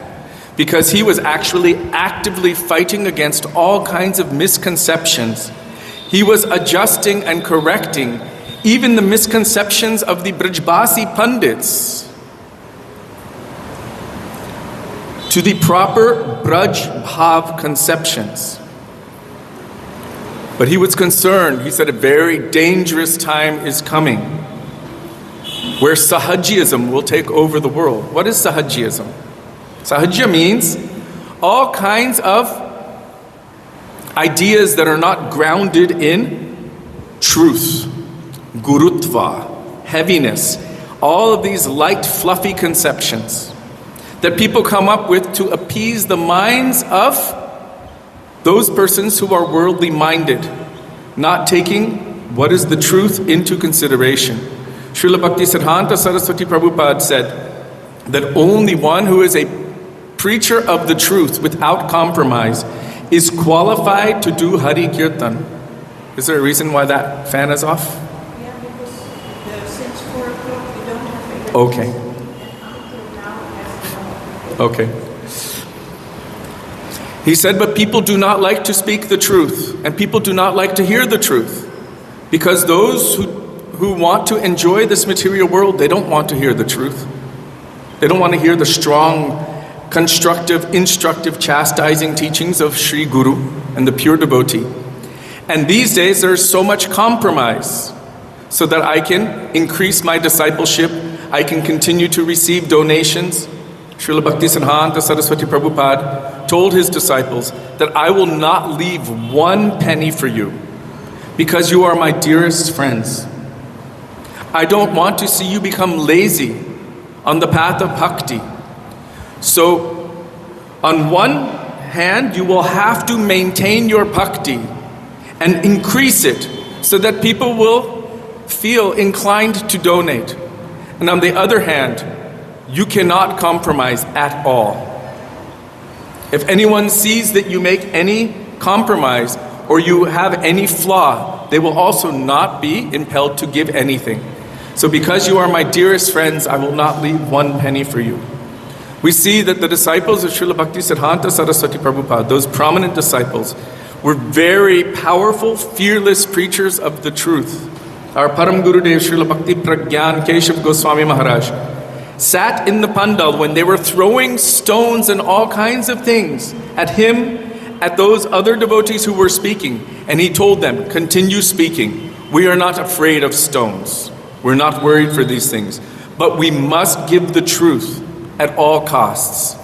Because he was actually actively fighting against all kinds of misconceptions. He was adjusting and correcting even the misconceptions of the Brijbasi Pandits to the proper Braj Bhav conceptions. But he was concerned. He said a very dangerous time is coming where Sahajiyism will take over the world. What is Sahajiyism? Sahaja means all kinds of ideas that are not grounded in truth, gurutva, heaviness, all of these light, fluffy conceptions that people come up with to appease the minds of those persons who are worldly minded, not taking what is the truth into consideration. Srila Bhakti Siddhanta Saraswati Prabhupada said that only one who is a preacher of the truth without compromise is qualified to do Hari Kirtan. Is there a reason why that fan is off? Yeah, because since 4 o'clock we don't have it. Okay. And until now it hasn't. Okay. He said, but people do not like to speak the truth, and people do not like to hear the truth, because those who want to enjoy this material world, they don't want to hear the truth. They don't want to hear the strong, constructive, instructive, chastising teachings of Sri Guru and the pure devotee. And these days there's so much compromise so that I can increase my discipleship, I can continue to receive donations. Srila Bhakti Siddhanta Saraswati Prabhupada told his disciples that I will not leave 1 penny for you because you are my dearest friends. I don't want to see you become lazy on the path of bhakti. So, on one hand, you will have to maintain your bhakti and increase it so that people will feel inclined to donate. And on the other hand, you cannot compromise at all. If anyone sees that you make any compromise or you have any flaw, they will also not be impelled to give anything. So because you are my dearest friends, I will not leave 1 penny for you. We see that the disciples of Srila Bhakti Siddhanta Saraswati Prabhupada, those prominent disciples, were very powerful, fearless preachers of the truth. Our Param Gurudev Srila Bhakti Pragyan Keshav Goswami Maharaj sat in the pandal when they were throwing stones and all kinds of things at him, at those other devotees who were speaking. And he told them, continue speaking. We are not afraid of stones. We're not worried for these things. But we must give the truth at all costs.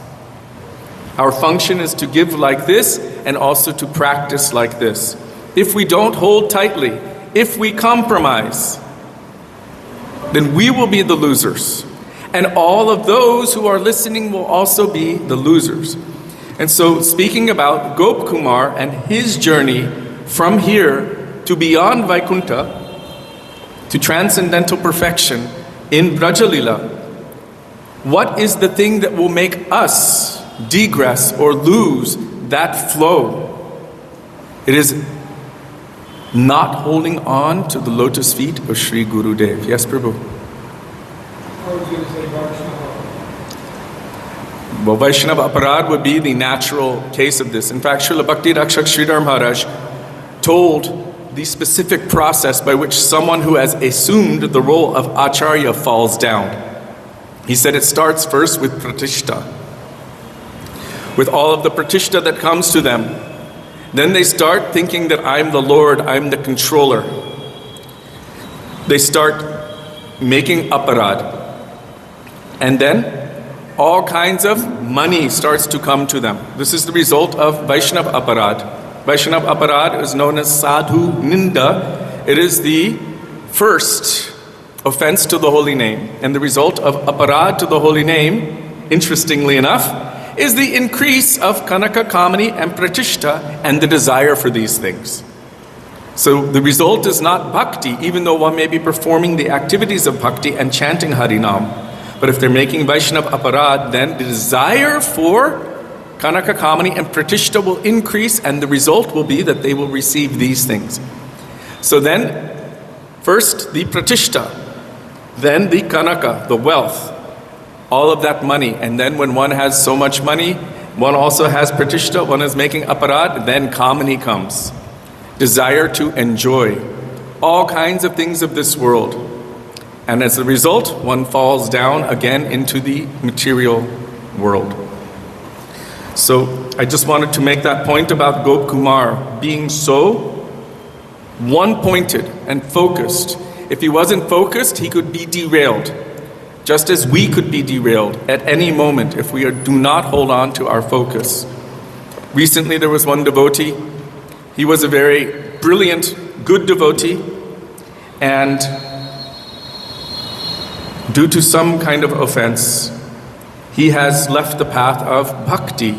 Our function is to give like this and also to practice like this. If we don't hold tightly, if we compromise, then we will be the losers. And all of those who are listening will also be the losers. And so speaking about Gop Kumar and his journey from here to beyond Vaikuntha, to transcendental perfection in Brajalila, what is the thing that will make us digress or lose that flow? It is not holding on to the lotus feet of Sri Gurudev. Yes, Prabhu? Well, Vaishnava Aparad would be the natural case of this. In fact, Srila Bhakti Rakshak Sridhar Maharaj told the specific process by which someone who has assumed the role of acharya falls down. He said it starts first with pratishta, with all of the pratishta that comes to them. Then they start thinking that I'm the Lord, I'm the controller. They start making aparad. And then all kinds of money starts to come to them. This is the result of Vaishnav aparad. Vaishnav aparad is known as sadhu ninda. It is the first offense to the holy name. And the result of aparad to the holy name, interestingly enough, is the increase of kanaka, kamani, and pratishta, and the desire for these things. So the result is not bhakti, even though one may be performing the activities of bhakti and chanting Harinam. But if they're making Vaishnav aparad, then the desire for kanaka, kamani, and pratishta will increase, and the result will be that they will receive these things. So then, first the pratishta, then the kanaka, the wealth, all of that money. And then when one has so much money, one also has pratishta, one is making aparad, then kamani comes. Desire to enjoy all kinds of things of this world. And as a result, one falls down again into the material world. So I just wanted to make that point about Gop Kumar being so one-pointed and focused. If he wasn't focused, he could be derailed, just as we could be derailed at any moment if we do not hold on to our focus. Recently there was one devotee. He was a very brilliant, good devotee, and due to some kind of offense, he has left the path of bhakti.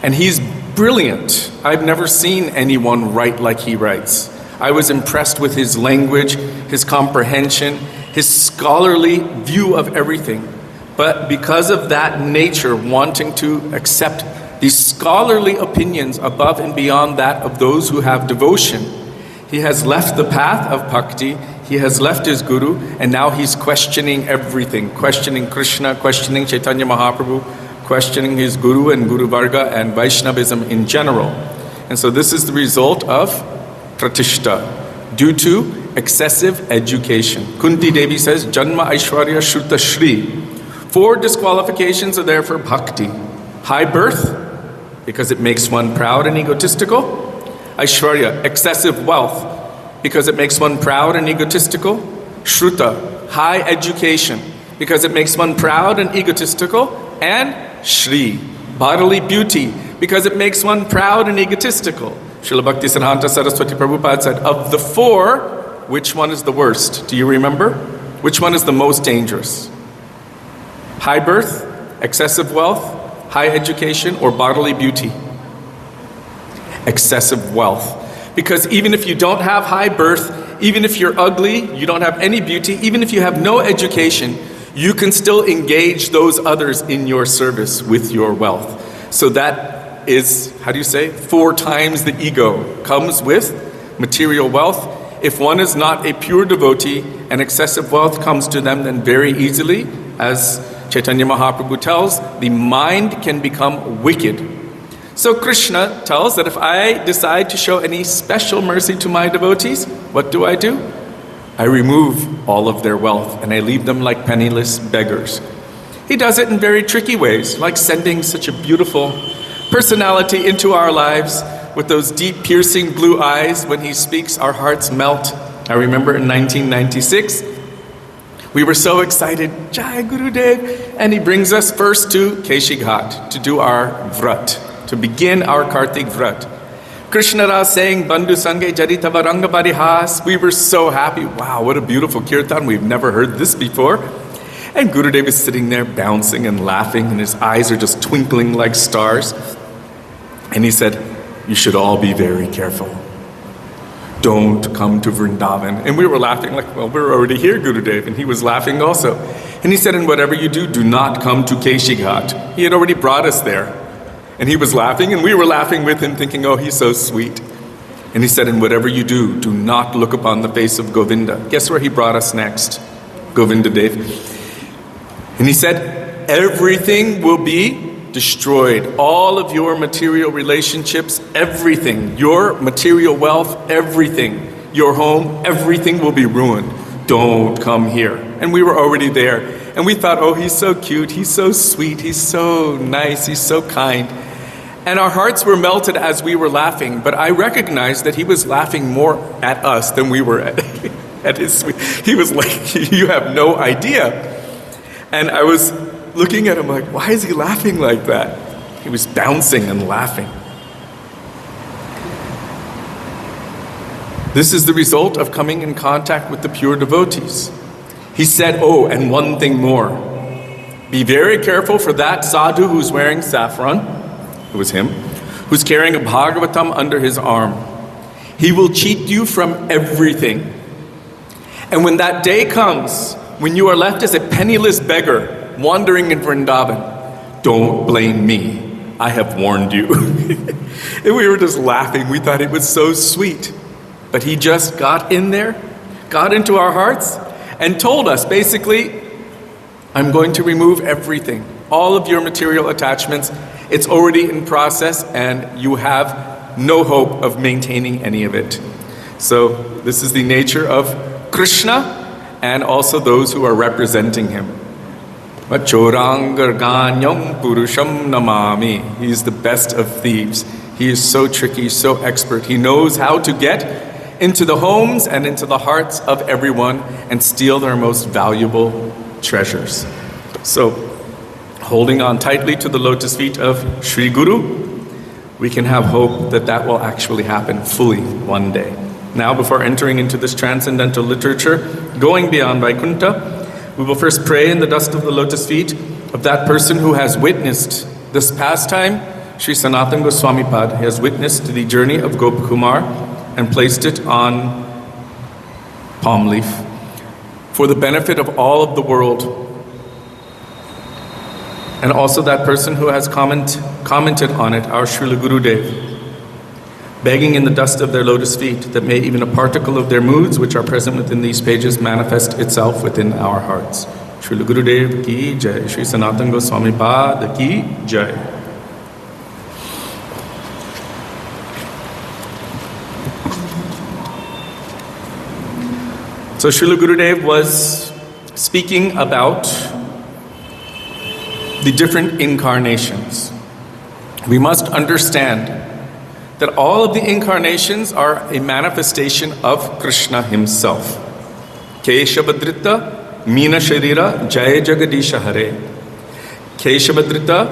And he's brilliant. I've never seen anyone write like he writes. I was impressed with his language, his comprehension, his scholarly view of everything. But because of that nature, wanting to accept these scholarly opinions above and beyond that of those who have devotion, he has left the path of bhakti, he has left his guru, and now he's questioning everything, questioning Krishna, questioning Chaitanya Mahaprabhu, questioning his guru and Guru Varga and Vaishnavism in general. And so this is the result of pratishta, due to excessive education. Kunti Devi says, Janma Aishwarya Shruta Shri. 4 disqualifications are there for bhakti. High birth, because it makes one proud and egotistical. Aishwarya, excessive wealth, because it makes one proud and egotistical. Shruta, high education, because it makes one proud and egotistical. And Shri, bodily beauty, because it makes one proud and egotistical. Srila Bhakti Siddhanta Saraswati Prabhupada said, of the 4, which one is the worst? Do you remember? Which one is the most dangerous? High birth, excessive wealth, high education, or bodily beauty? Excessive wealth. Because even if you don't have high birth, even if you're ugly, you don't have any beauty, even if you have no education, you can still engage those others in your service with your wealth. So that is, 4 times the ego comes with material wealth. If one is not a pure devotee and excessive wealth comes to them, then very easily, as Chaitanya Mahaprabhu tells, the mind can become wicked. So Krishna tells that if I decide to show any special mercy to my devotees, what do? I remove all of their wealth and I leave them like penniless beggars. He does it in very tricky ways, like sending such a beautiful personality into our lives with those deep piercing blue eyes. When he speaks, our hearts melt. I remember in 1996, we were so excited, Jai Gurudev, and he brings us first to Keshi Ghat to do our vrat, to begin our Kartik vrat. Krishna Ras saying, Bandhu Sange Jarita Varanga Parihas. We were so happy. Wow, what a beautiful kirtan. We've never heard this before. And Gurudev is sitting there bouncing and laughing, and his eyes are just twinkling like stars. And he said, you should all be very careful. Don't come to Vrindavan. And we were laughing like, well, we're already here, Gurudev. And he was laughing also. And he said, and whatever you do, do not come to Keshi Ghat. He had already brought us there. And he was laughing, and we were laughing with him, thinking, oh, he's so sweet. And he said, and whatever you do, do not look upon the face of Govinda. Guess where he brought us next? Govinda Dev. And he said, everything will be destroyed. All of your material relationships, everything, your material wealth, everything. your home, everything will be ruined. Don't come here. And we were already there. And we thought, oh, he's so cute, he's so sweet, he's so nice, he's so kind. And our hearts were melted as we were laughing, but I recognized that he was laughing more at us than we were at his sweet. He was like, you have no idea. And I was looking at him like, why is he laughing like that? He was bouncing and laughing. This is the result of coming in contact with the pure devotees. He said, oh, and one thing more. Be very careful for that sadhu who's wearing saffron, it was him, who's carrying a Bhagavatam under his arm. He will cheat you from everything. And when that day comes, when you are left as a penniless beggar wandering in Vrindavan, don't blame me. I have warned you. And we were just laughing. We thought it was so sweet. But he just got in there, got into our hearts, and told us, basically, I'm going to remove everything, all of your material attachments. It's already in process, and you have no hope of maintaining any of it. So this is the nature of Krishna, and also those who are representing him. Chorangarganyam purusham namami. He is the best of thieves. He is so tricky, so expert. He knows how to get into the homes and into the hearts of everyone and steal their most valuable treasures. So, holding on tightly to the lotus feet of Sri Guru, we can have hope that that will actually happen fully one day. Now, before entering into this transcendental literature, going beyond Vaikuntha, we will first pray in the dust of the lotus feet of that person who has witnessed this pastime. Sri Sanatana Goswami Pad has witnessed the journey of Gopakumar and placed it on palm leaf for the benefit of all of the world. And also that person who has commented on it, our Srila Gurudev, begging in the dust of their lotus feet that may even a particle of their moods which are present within these pages manifest itself within our hearts. Srila Gurudev ki jai, Sri Sanatana Goswami Pad ki jai. So Srila Gurudev was speaking about the different incarnations. We must understand that all of the incarnations are a manifestation of Krishna himself. Keshavadrita, Meena Sharira, Jaya Jagadisha Hare. Keshavadrita,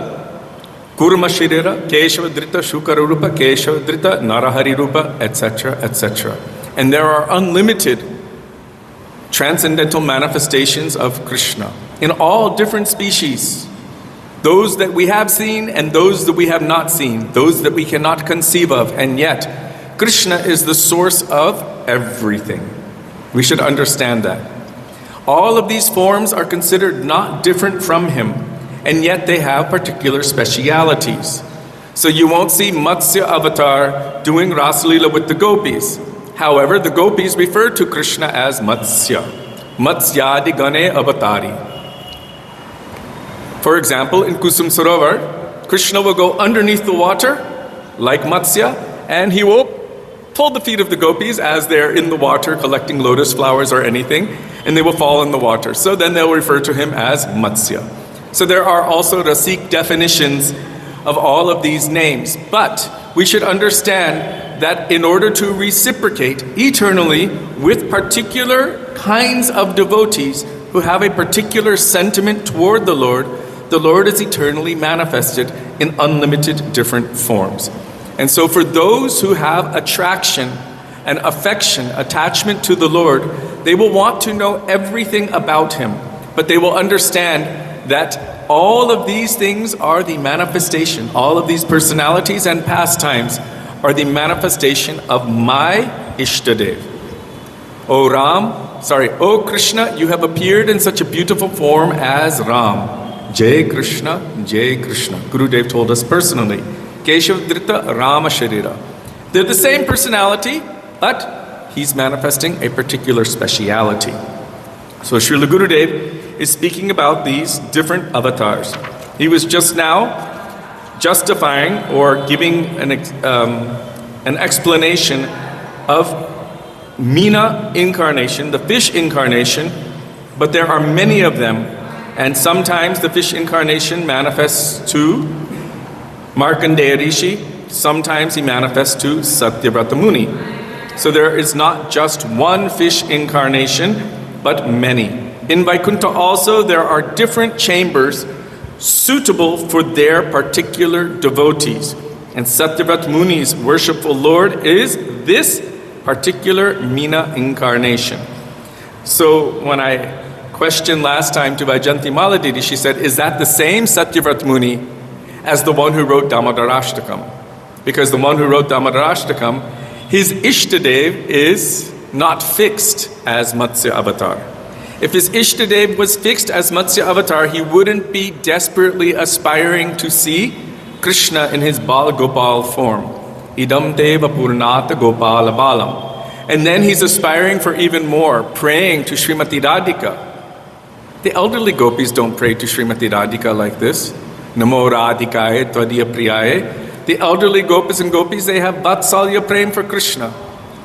Kurma Sharira, Keshavadrita, Shukarurupa, Keshavadrita, Narahari Rupa, etc., etc. And there are unlimited transcendental manifestations of Krishna in all different species. Those that we have seen and those that we have not seen, those that we cannot conceive of, and yet Krishna is the source of everything. We should understand that. All of these forms are considered not different from him, and yet they have particular specialities. So you won't see Matsya avatar doing Rasalila with the gopis. However, the gopis refer to Krishna as Matsya. Matsyadi Gane Avatari. For example, in Kusum Sarovar, Krishna will go underneath the water, like Matsya, and he will pull the feet of the gopis as they're in the water collecting lotus flowers or anything, and they will fall in the water. So then they'll refer to him as Matsya. So there are also Rasik definitions of all of these names. But we should understand that in order to reciprocate eternally with particular kinds of devotees who have a particular sentiment toward the Lord is eternally manifested in unlimited different forms. And so for those who have attraction and affection, attachment to the Lord, they will want to know everything about him. But they will understand that all of these things are the manifestation, all of these personalities and pastimes are the manifestation of my Ishtadev. O Krishna, you have appeared in such a beautiful form as Ram. Jai Krishna, Jai Krishna. Gurudev told us personally. Keshavadrita Rama Sharira. They're the same personality, but he's manifesting a particular speciality. So Srila Gurudev is speaking about these different avatars. He was just now justifying or giving an explanation of Meena incarnation, the fish incarnation, but there are many of them. And sometimes the fish incarnation manifests to Markandeya Rishi, sometimes he manifests to Satyavrata Muni. So there is not just one fish incarnation, but many. In Vaikuntha also there are different chambers suitable for their particular devotees. And Satyavrata Muni's worshipful Lord is this particular Meena incarnation. So when I questioned last time to Vaijayanti Maladidi, she said, is that the same Satyavrata Muni as the one who wrote Damodarashtakam? Because the one who wrote Damodarashtakam, his Ishtadev is not fixed as Matsya Avatar. If his Ishtadev was fixed as Matsya Avatar, he wouldn't be desperately aspiring to see Krishna in his Bal Gopal form. Idam Deva Purnata Gopala Balam. And then he's aspiring for even more, praying to Srimati Radhika. The elderly gopis don't pray to Srimati Radhika like this. Namo Radhikaye Tvadiya Priyaye. The elderly gopis and gopis, they have Vatsalya praying for Krishna.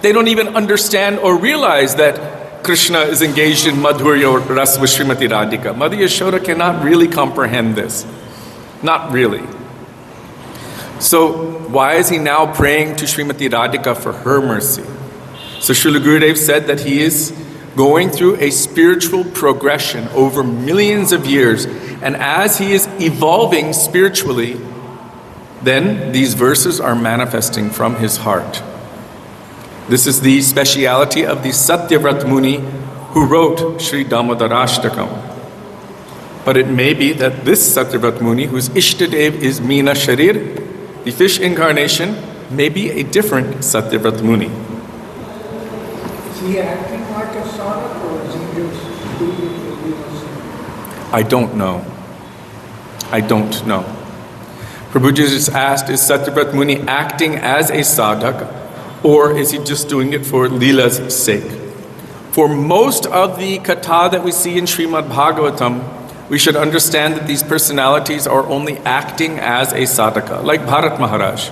They don't even understand or realize that Krishna is engaged in Madhurya Ras with Srimati Radhika. Mother Yashoda cannot really comprehend this. Not really. So why is he now praying to Srimati Radhika for her mercy? So Srila Gurudev said that he is going through a spiritual progression over millions of years. And as he is evolving spiritually, then these verses are manifesting from his heart. This is the speciality of the Satyavrata Muni who wrote Sri Damodarashtakam. But it may be that this Satyavrata Muni, whose Ishtadev is Meena Sharir, the fish incarnation, may be a different Satyavrata Muni. Is he acting like a sadhak or is he just doing it for himself? I don't know. Prabhuji just asked, is Satyavrata Muni acting as a sadhak, or is he just doing it for Leela's sake? For most of the katha that we see in Srimad Bhagavatam, we should understand that these personalities are only acting as a sadhaka, like Bharat Maharaj.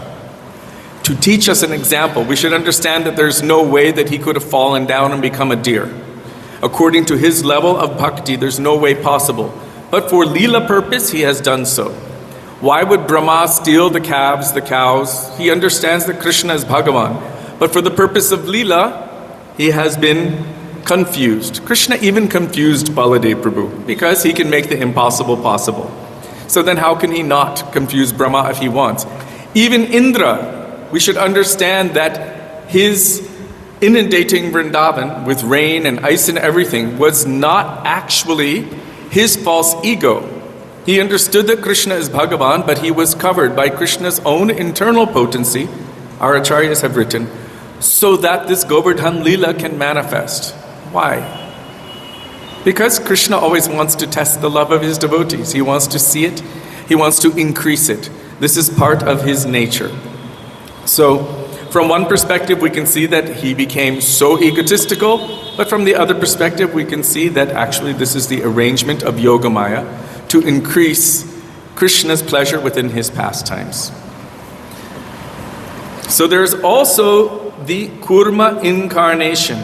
To teach us an example, we should understand that there's no way that he could have fallen down and become a deer. According to his level of bhakti, there's no way possible. But for Leela purpose, he has done so. Why would Brahma steal the calves, the cows? He understands that Krishna is Bhagavan. But for the purpose of Leela, he has been confused. Krishna even confused Baladev Prabhu because he can make the impossible possible. So then how can he not confuse Brahma if he wants? Even Indra, we should understand that his inundating Vrindavan with rain and ice and everything was not actually his false ego. He understood that Krishna is Bhagavan, but he was covered by Krishna's own internal potency, our acharyas have written, so that this Govardhan Leela can manifest. Why? Because Krishna always wants to test the love of his devotees. He wants to see it. He wants to increase it. This is part of his nature. So, from one perspective, we can see that he became so egotistical, but from the other perspective, we can see that actually this is the arrangement of Yogamaya to increase Krishna's pleasure within his pastimes. So there is also the Kurma incarnation.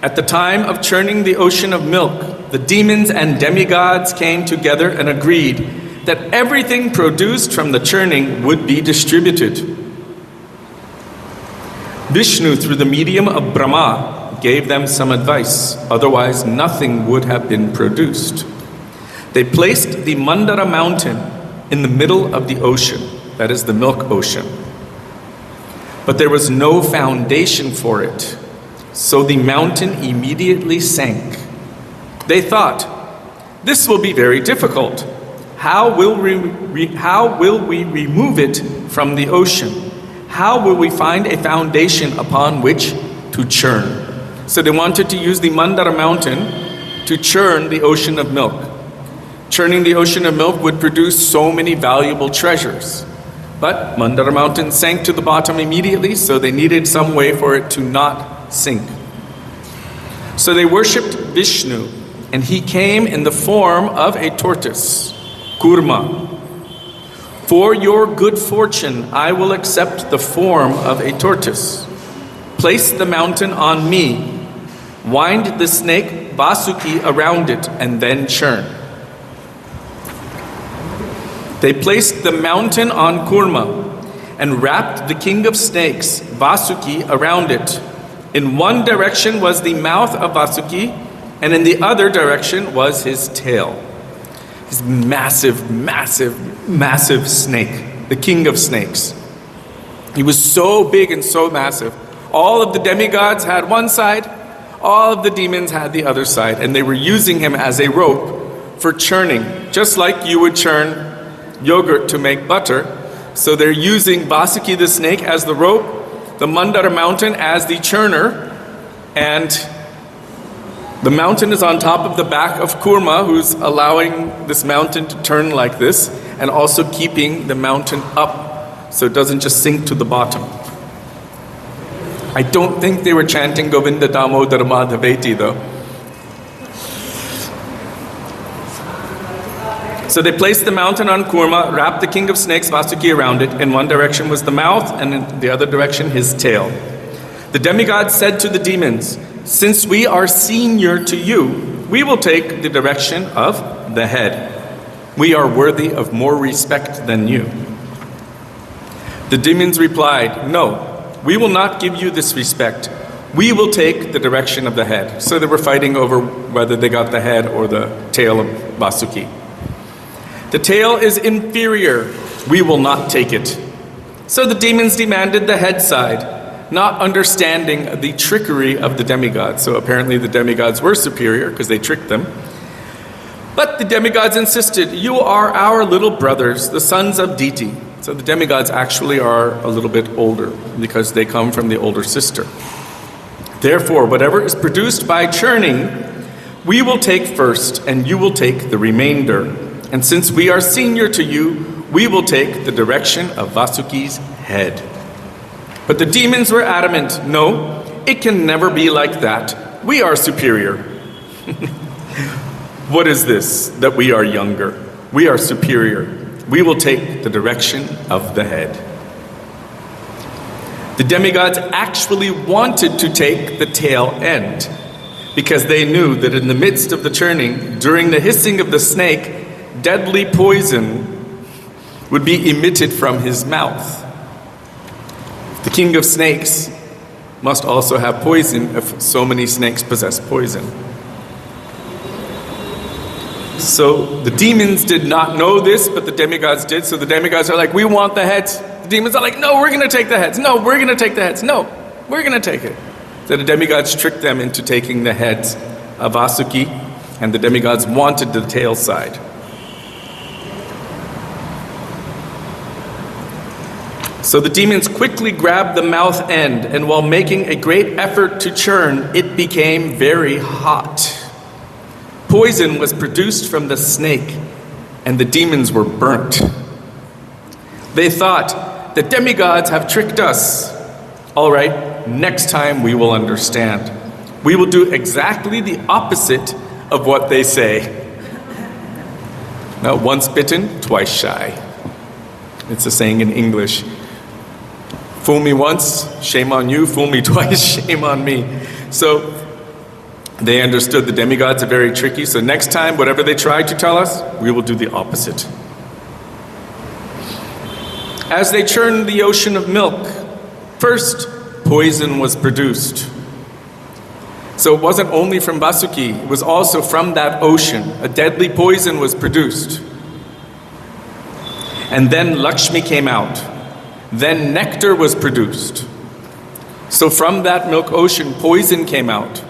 At the time of churning the ocean of milk, the demons and demigods came together and agreed that everything produced from the churning would be distributed. Vishnu, through the medium of Brahma, gave them some advice, otherwise nothing would have been produced. They placed the Mandara mountain in the middle of the ocean, that is the milk ocean. But there was no foundation for it. So the mountain immediately sank. They thought, this will be very difficult. How will we remove it from the ocean? How will we find a foundation upon which to churn? So they wanted to use the Mandara mountain to churn the ocean of milk. Churning the ocean of milk would produce so many valuable treasures. But Mandara mountain sank to the bottom immediately, so they needed some way for it to not sink. So they worshipped Vishnu, and he came in the form of a tortoise, Kurma. For your good fortune, I will accept the form of a tortoise. Place the mountain on me, Wind the snake Vasuki around it and then churn. They placed the mountain on Kurma and wrapped the king of snakes, Vasuki, around it. In one direction was the mouth of Vasuki, and in the other direction was his tail. His massive, massive, massive snake, the king of snakes. He was so big and so massive. All of the demigods had one side, all of the demons had the other side, and they were using him as a rope for churning, just like you would churn yogurt to make butter. So they're using Vasuki the snake as the rope, the Mandara mountain as the churner, and the mountain is on top of the back of Kurma, who's allowing this mountain to turn like this, and also keeping the mountain up so it doesn't just sink to the bottom. I don't think they were chanting Govinda Damodara Madhaveti though. So they placed the mountain on Kurma, wrapped the king of snakes, Vasuki, around it. In one direction was the mouth, and in the other direction his tail. The demigods said to the demons, "Since we are senior to you, we will take the direction of the head. We are worthy of more respect than you." The demons replied, "No, we will not give you this respect. We will take the direction of the head." So they were fighting over whether they got the head or the tail of Vasuki. "The tail is inferior. We will not take it." So the demons demanded the head side, not understanding the trickery of the demigods. So apparently the demigods were superior because they tricked them. But the demigods insisted, "You are our little brothers, the sons of Diti." So the demigods actually are a little bit older because they come from the older sister. "Therefore, whatever is produced by churning, we will take first, and you will take the remainder. And since we are senior to you, we will take the direction of Vasuki's head." But the demons were adamant, "No, it can never be like that. We are superior." What is this, that we are younger? We are superior. We will take the direction of the head. The demigods actually wanted to take the tail end because they knew that in the midst of the churning, during the hissing of the snake, deadly poison would be emitted from his mouth. The king of snakes must also have poison if so many snakes possess poison. So the demons did not know this, but the demigods did. So the demigods are like, "We want the heads." The demons are like, "No, we're going to take the heads. No, we're going to take the heads. No, we're going to take it." So the demigods tricked them into taking the heads of Vasuki, and the demigods wanted the tail side. So the demons quickly grabbed the mouth end, and while making a great effort to churn, it became very hot. Poison was produced from the snake, and the demons were burnt. They thought, "The demigods have tricked us. All right, next time we will understand. We will do exactly the opposite of what they say." Now, once bitten, twice shy. It's a saying in English. Fool me once, shame on you. Fool me twice, shame on me. So they understood the demigods are very tricky. So next time, whatever they try to tell us, we will do the opposite. As they churned the ocean of milk, first poison was produced. So it wasn't only from Vasuki, it was also from that ocean. A deadly poison was produced. And then Lakshmi came out. Then nectar was produced. So from that milk ocean, poison came out.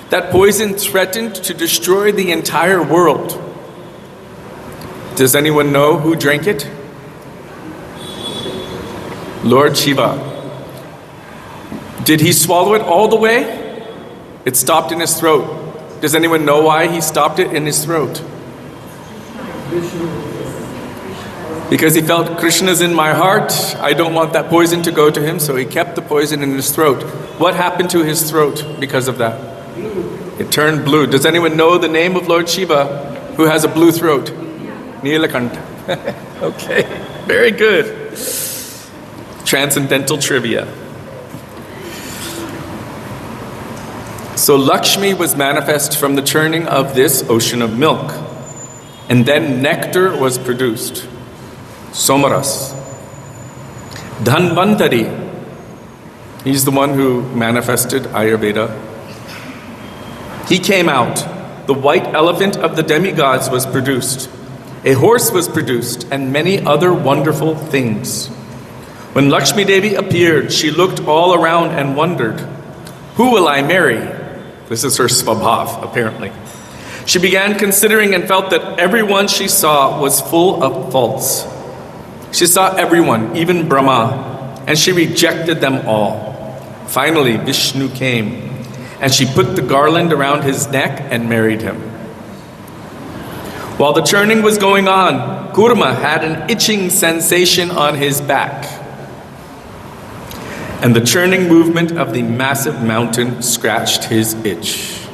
That poison threatened to destroy the entire world. Does anyone know who drank it? Lord Shiva. Did he swallow it all the way? It stopped in his throat. Does anyone know why he stopped it in his throat? Because he felt, Krishna's in my heart, I don't want that poison to go to him, so he kept the poison in his throat. What happened to his throat because of that? It turned blue. Does anyone know the name of Lord Shiva who has a blue throat? Nilakanta. Okay, very good. Transcendental trivia. So Lakshmi was manifest from the churning of this ocean of milk. And then nectar was produced. Somaras. Dhanvantari. He's the one who manifested Ayurveda. He came out. The white elephant of the demigods was produced. A horse was produced, and many other wonderful things. When Lakshmi Devi appeared, she looked all around and wondered, who will I marry? This is her svabhav, apparently. She began considering and felt that everyone she saw was full of faults. She saw everyone, even Brahma, and she rejected them all. Finally, Vishnu came, and she put the garland around his neck and married him. While the churning was going on, Kurma had an itching sensation on his back. And the churning movement of the massive mountain scratched his itch.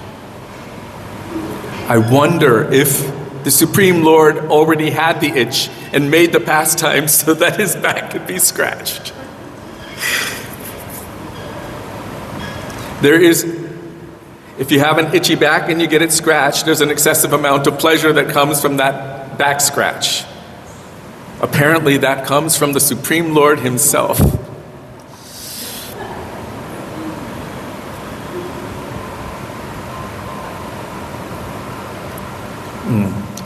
I wonder if the Supreme Lord already had the itch and made the pastime so that his back could be scratched. If you have an itchy back and you get it scratched, there's an excessive amount of pleasure that comes from that back scratch. Apparently that comes from the Supreme Lord himself.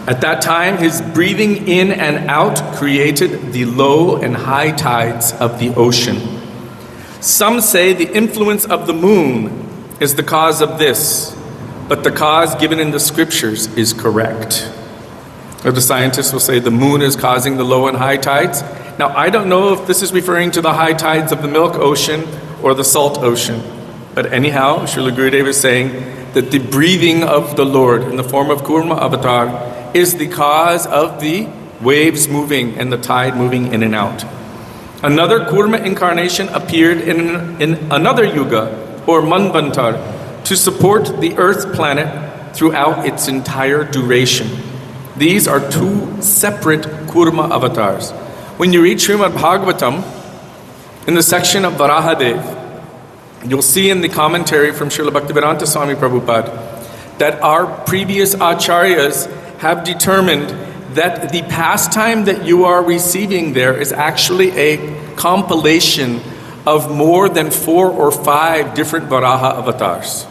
At that time, his breathing in and out created the low and high tides of the ocean. Some say the influence of the moon is the cause of this, but the cause given in the scriptures is correct. Or the scientists will say the moon is causing the low and high tides. Now, I don't know if this is referring to the high tides of the Milk Ocean or the Salt Ocean. But anyhow, Srila Gurudev is saying that the breathing of the Lord in the form of Kurma avatar is the cause of the waves moving and the tide moving in and out. Another Kurma incarnation appeared in another yuga, or Manvantar, to support the earth planet throughout its entire duration. These are two separate Kurma avatars. When you read Srimad Bhagavatam, in the section of Varahadev, you'll see in the commentary from Srila Bhaktivedanta Swami Prabhupada that our previous acharyas have determined that the pastime that you are receiving there is actually a compilation of more than 4 or 5 different Varaha avatars.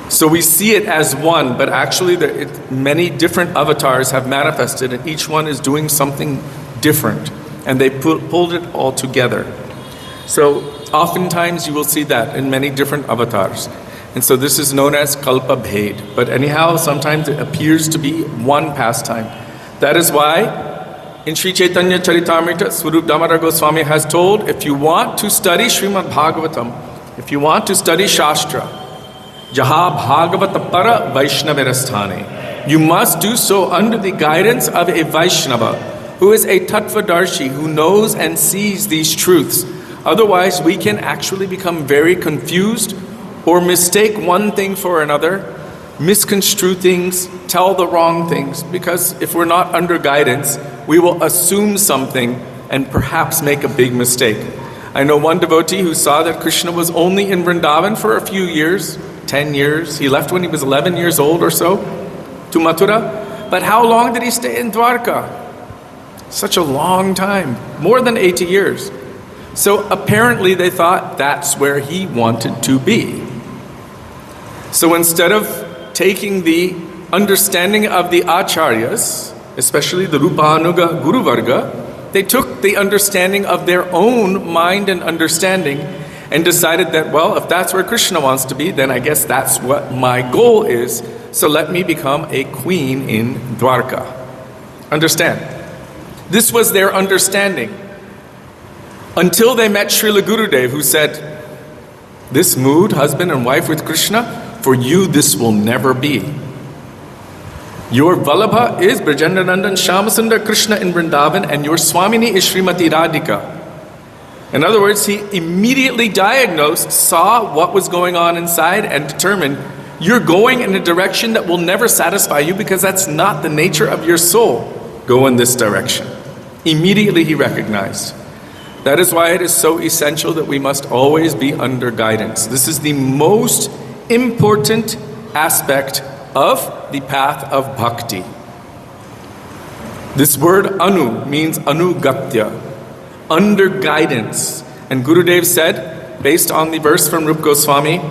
So we see it as one, but actually many different avatars have manifested, and each one is doing something different, and they pulled it all together. So oftentimes you will see that in many different avatars. And so this is known as Kalpa Bhed. But anyhow, sometimes it appears to be one pastime. That is why in Sri Chaitanya Charitamrita, Swarup Damodar Goswami has told, if you want to study Srimad Bhagavatam, if you want to study Shastra, Jaha Bhagavata Para Vaishnavirasthane, you must do so under the guidance of a Vaishnava, who is a Tattvadarshi, who knows and sees these truths. Otherwise, we can actually become very confused or mistake one thing for another, misconstrue things, tell the wrong things, because if we're not under guidance, we will assume something and perhaps make a big mistake. I know one devotee who saw that Krishna was only in Vrindavan for a few years, 10 years. He left when he was 11 years old or so to Mathura. But how long did he stay in Dwarka? Such a long time, more than 80 years. So apparently they thought that's where he wanted to be. So instead of taking the understanding of the acharyas, especially the Rupanuga Guru Varga, they took the understanding of their own mind and understanding and decided that, well, if that's where Krishna wants to be, then I guess that's what my goal is. So let me become a queen in Dwarka. Understand? This was their understanding. Until they met Srila Gurudev, who said, this mood, husband and wife with Krishna, for you this will never be. Your Vallabha is Brajendanandan Shyamasundar Krishna in Vrindavan, and your Swamini is Srimati Radhika. In other words, he immediately diagnosed, saw what was going on inside, and determined, you're going in a direction that will never satisfy you because that's not the nature of your soul. Go in this direction. Immediately he recognized. That is why it is so essential that we must always be under guidance. This is the most important aspect of the path of bhakti. This word anu means anugatya, under guidance. And Gurudev said, based on the verse from Rupa Goswami,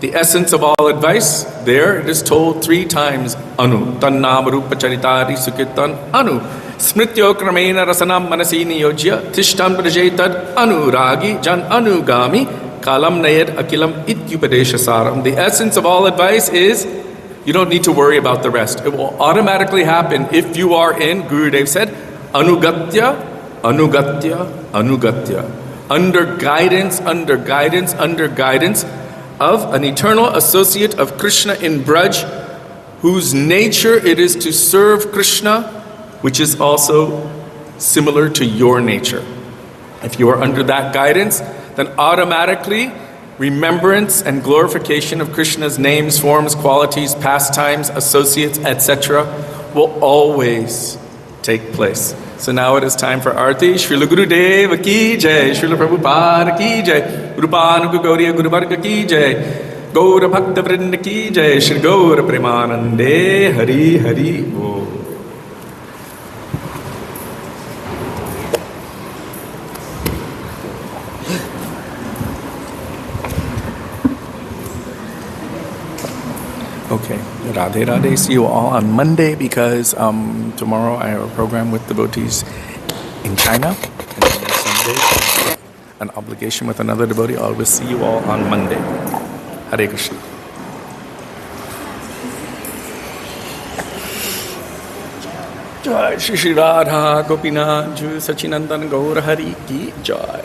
the essence of all advice, there it is told 3 times, anu. Tannam rupa charitari sukirtan anu. Smrityo kramena rasanam manasi niyojya tishtam prajetad anuragi jan anugami kalam nayad akilam ityupadeshasaram. The essence of all advice is, you don't need to worry about the rest. It will automatically happen if you are in, Gurudev said, anugatya, anugatya, anugatya. Under guidance, under guidance, under guidance of an eternal associate of Krishna in Braj, whose nature it is to serve Krishna, which is also similar to your nature. If you are under that guidance, then automatically remembrance and glorification of Krishna's names, forms, qualities, pastimes, associates, etc. will always take place. So now it is time for Arti. Srila Gurudeva ki jai, Srila Prabhupada ki jai, Rupanuga Gauriya Guru Varga ki jai, Gaura Bhakta Vrinda ki jai, Shri Gaura Premanande, Hari Hari Bo. Okay, Radhe Radhe. See you all on Monday because tomorrow I have a program with devotees in China. And then Sunday, an obligation with another devotee. I will see you all on Monday. Hare Krishna. Jai Shri Shri Radha Gopinath Sachinandan Gaur Hari Ki Jai.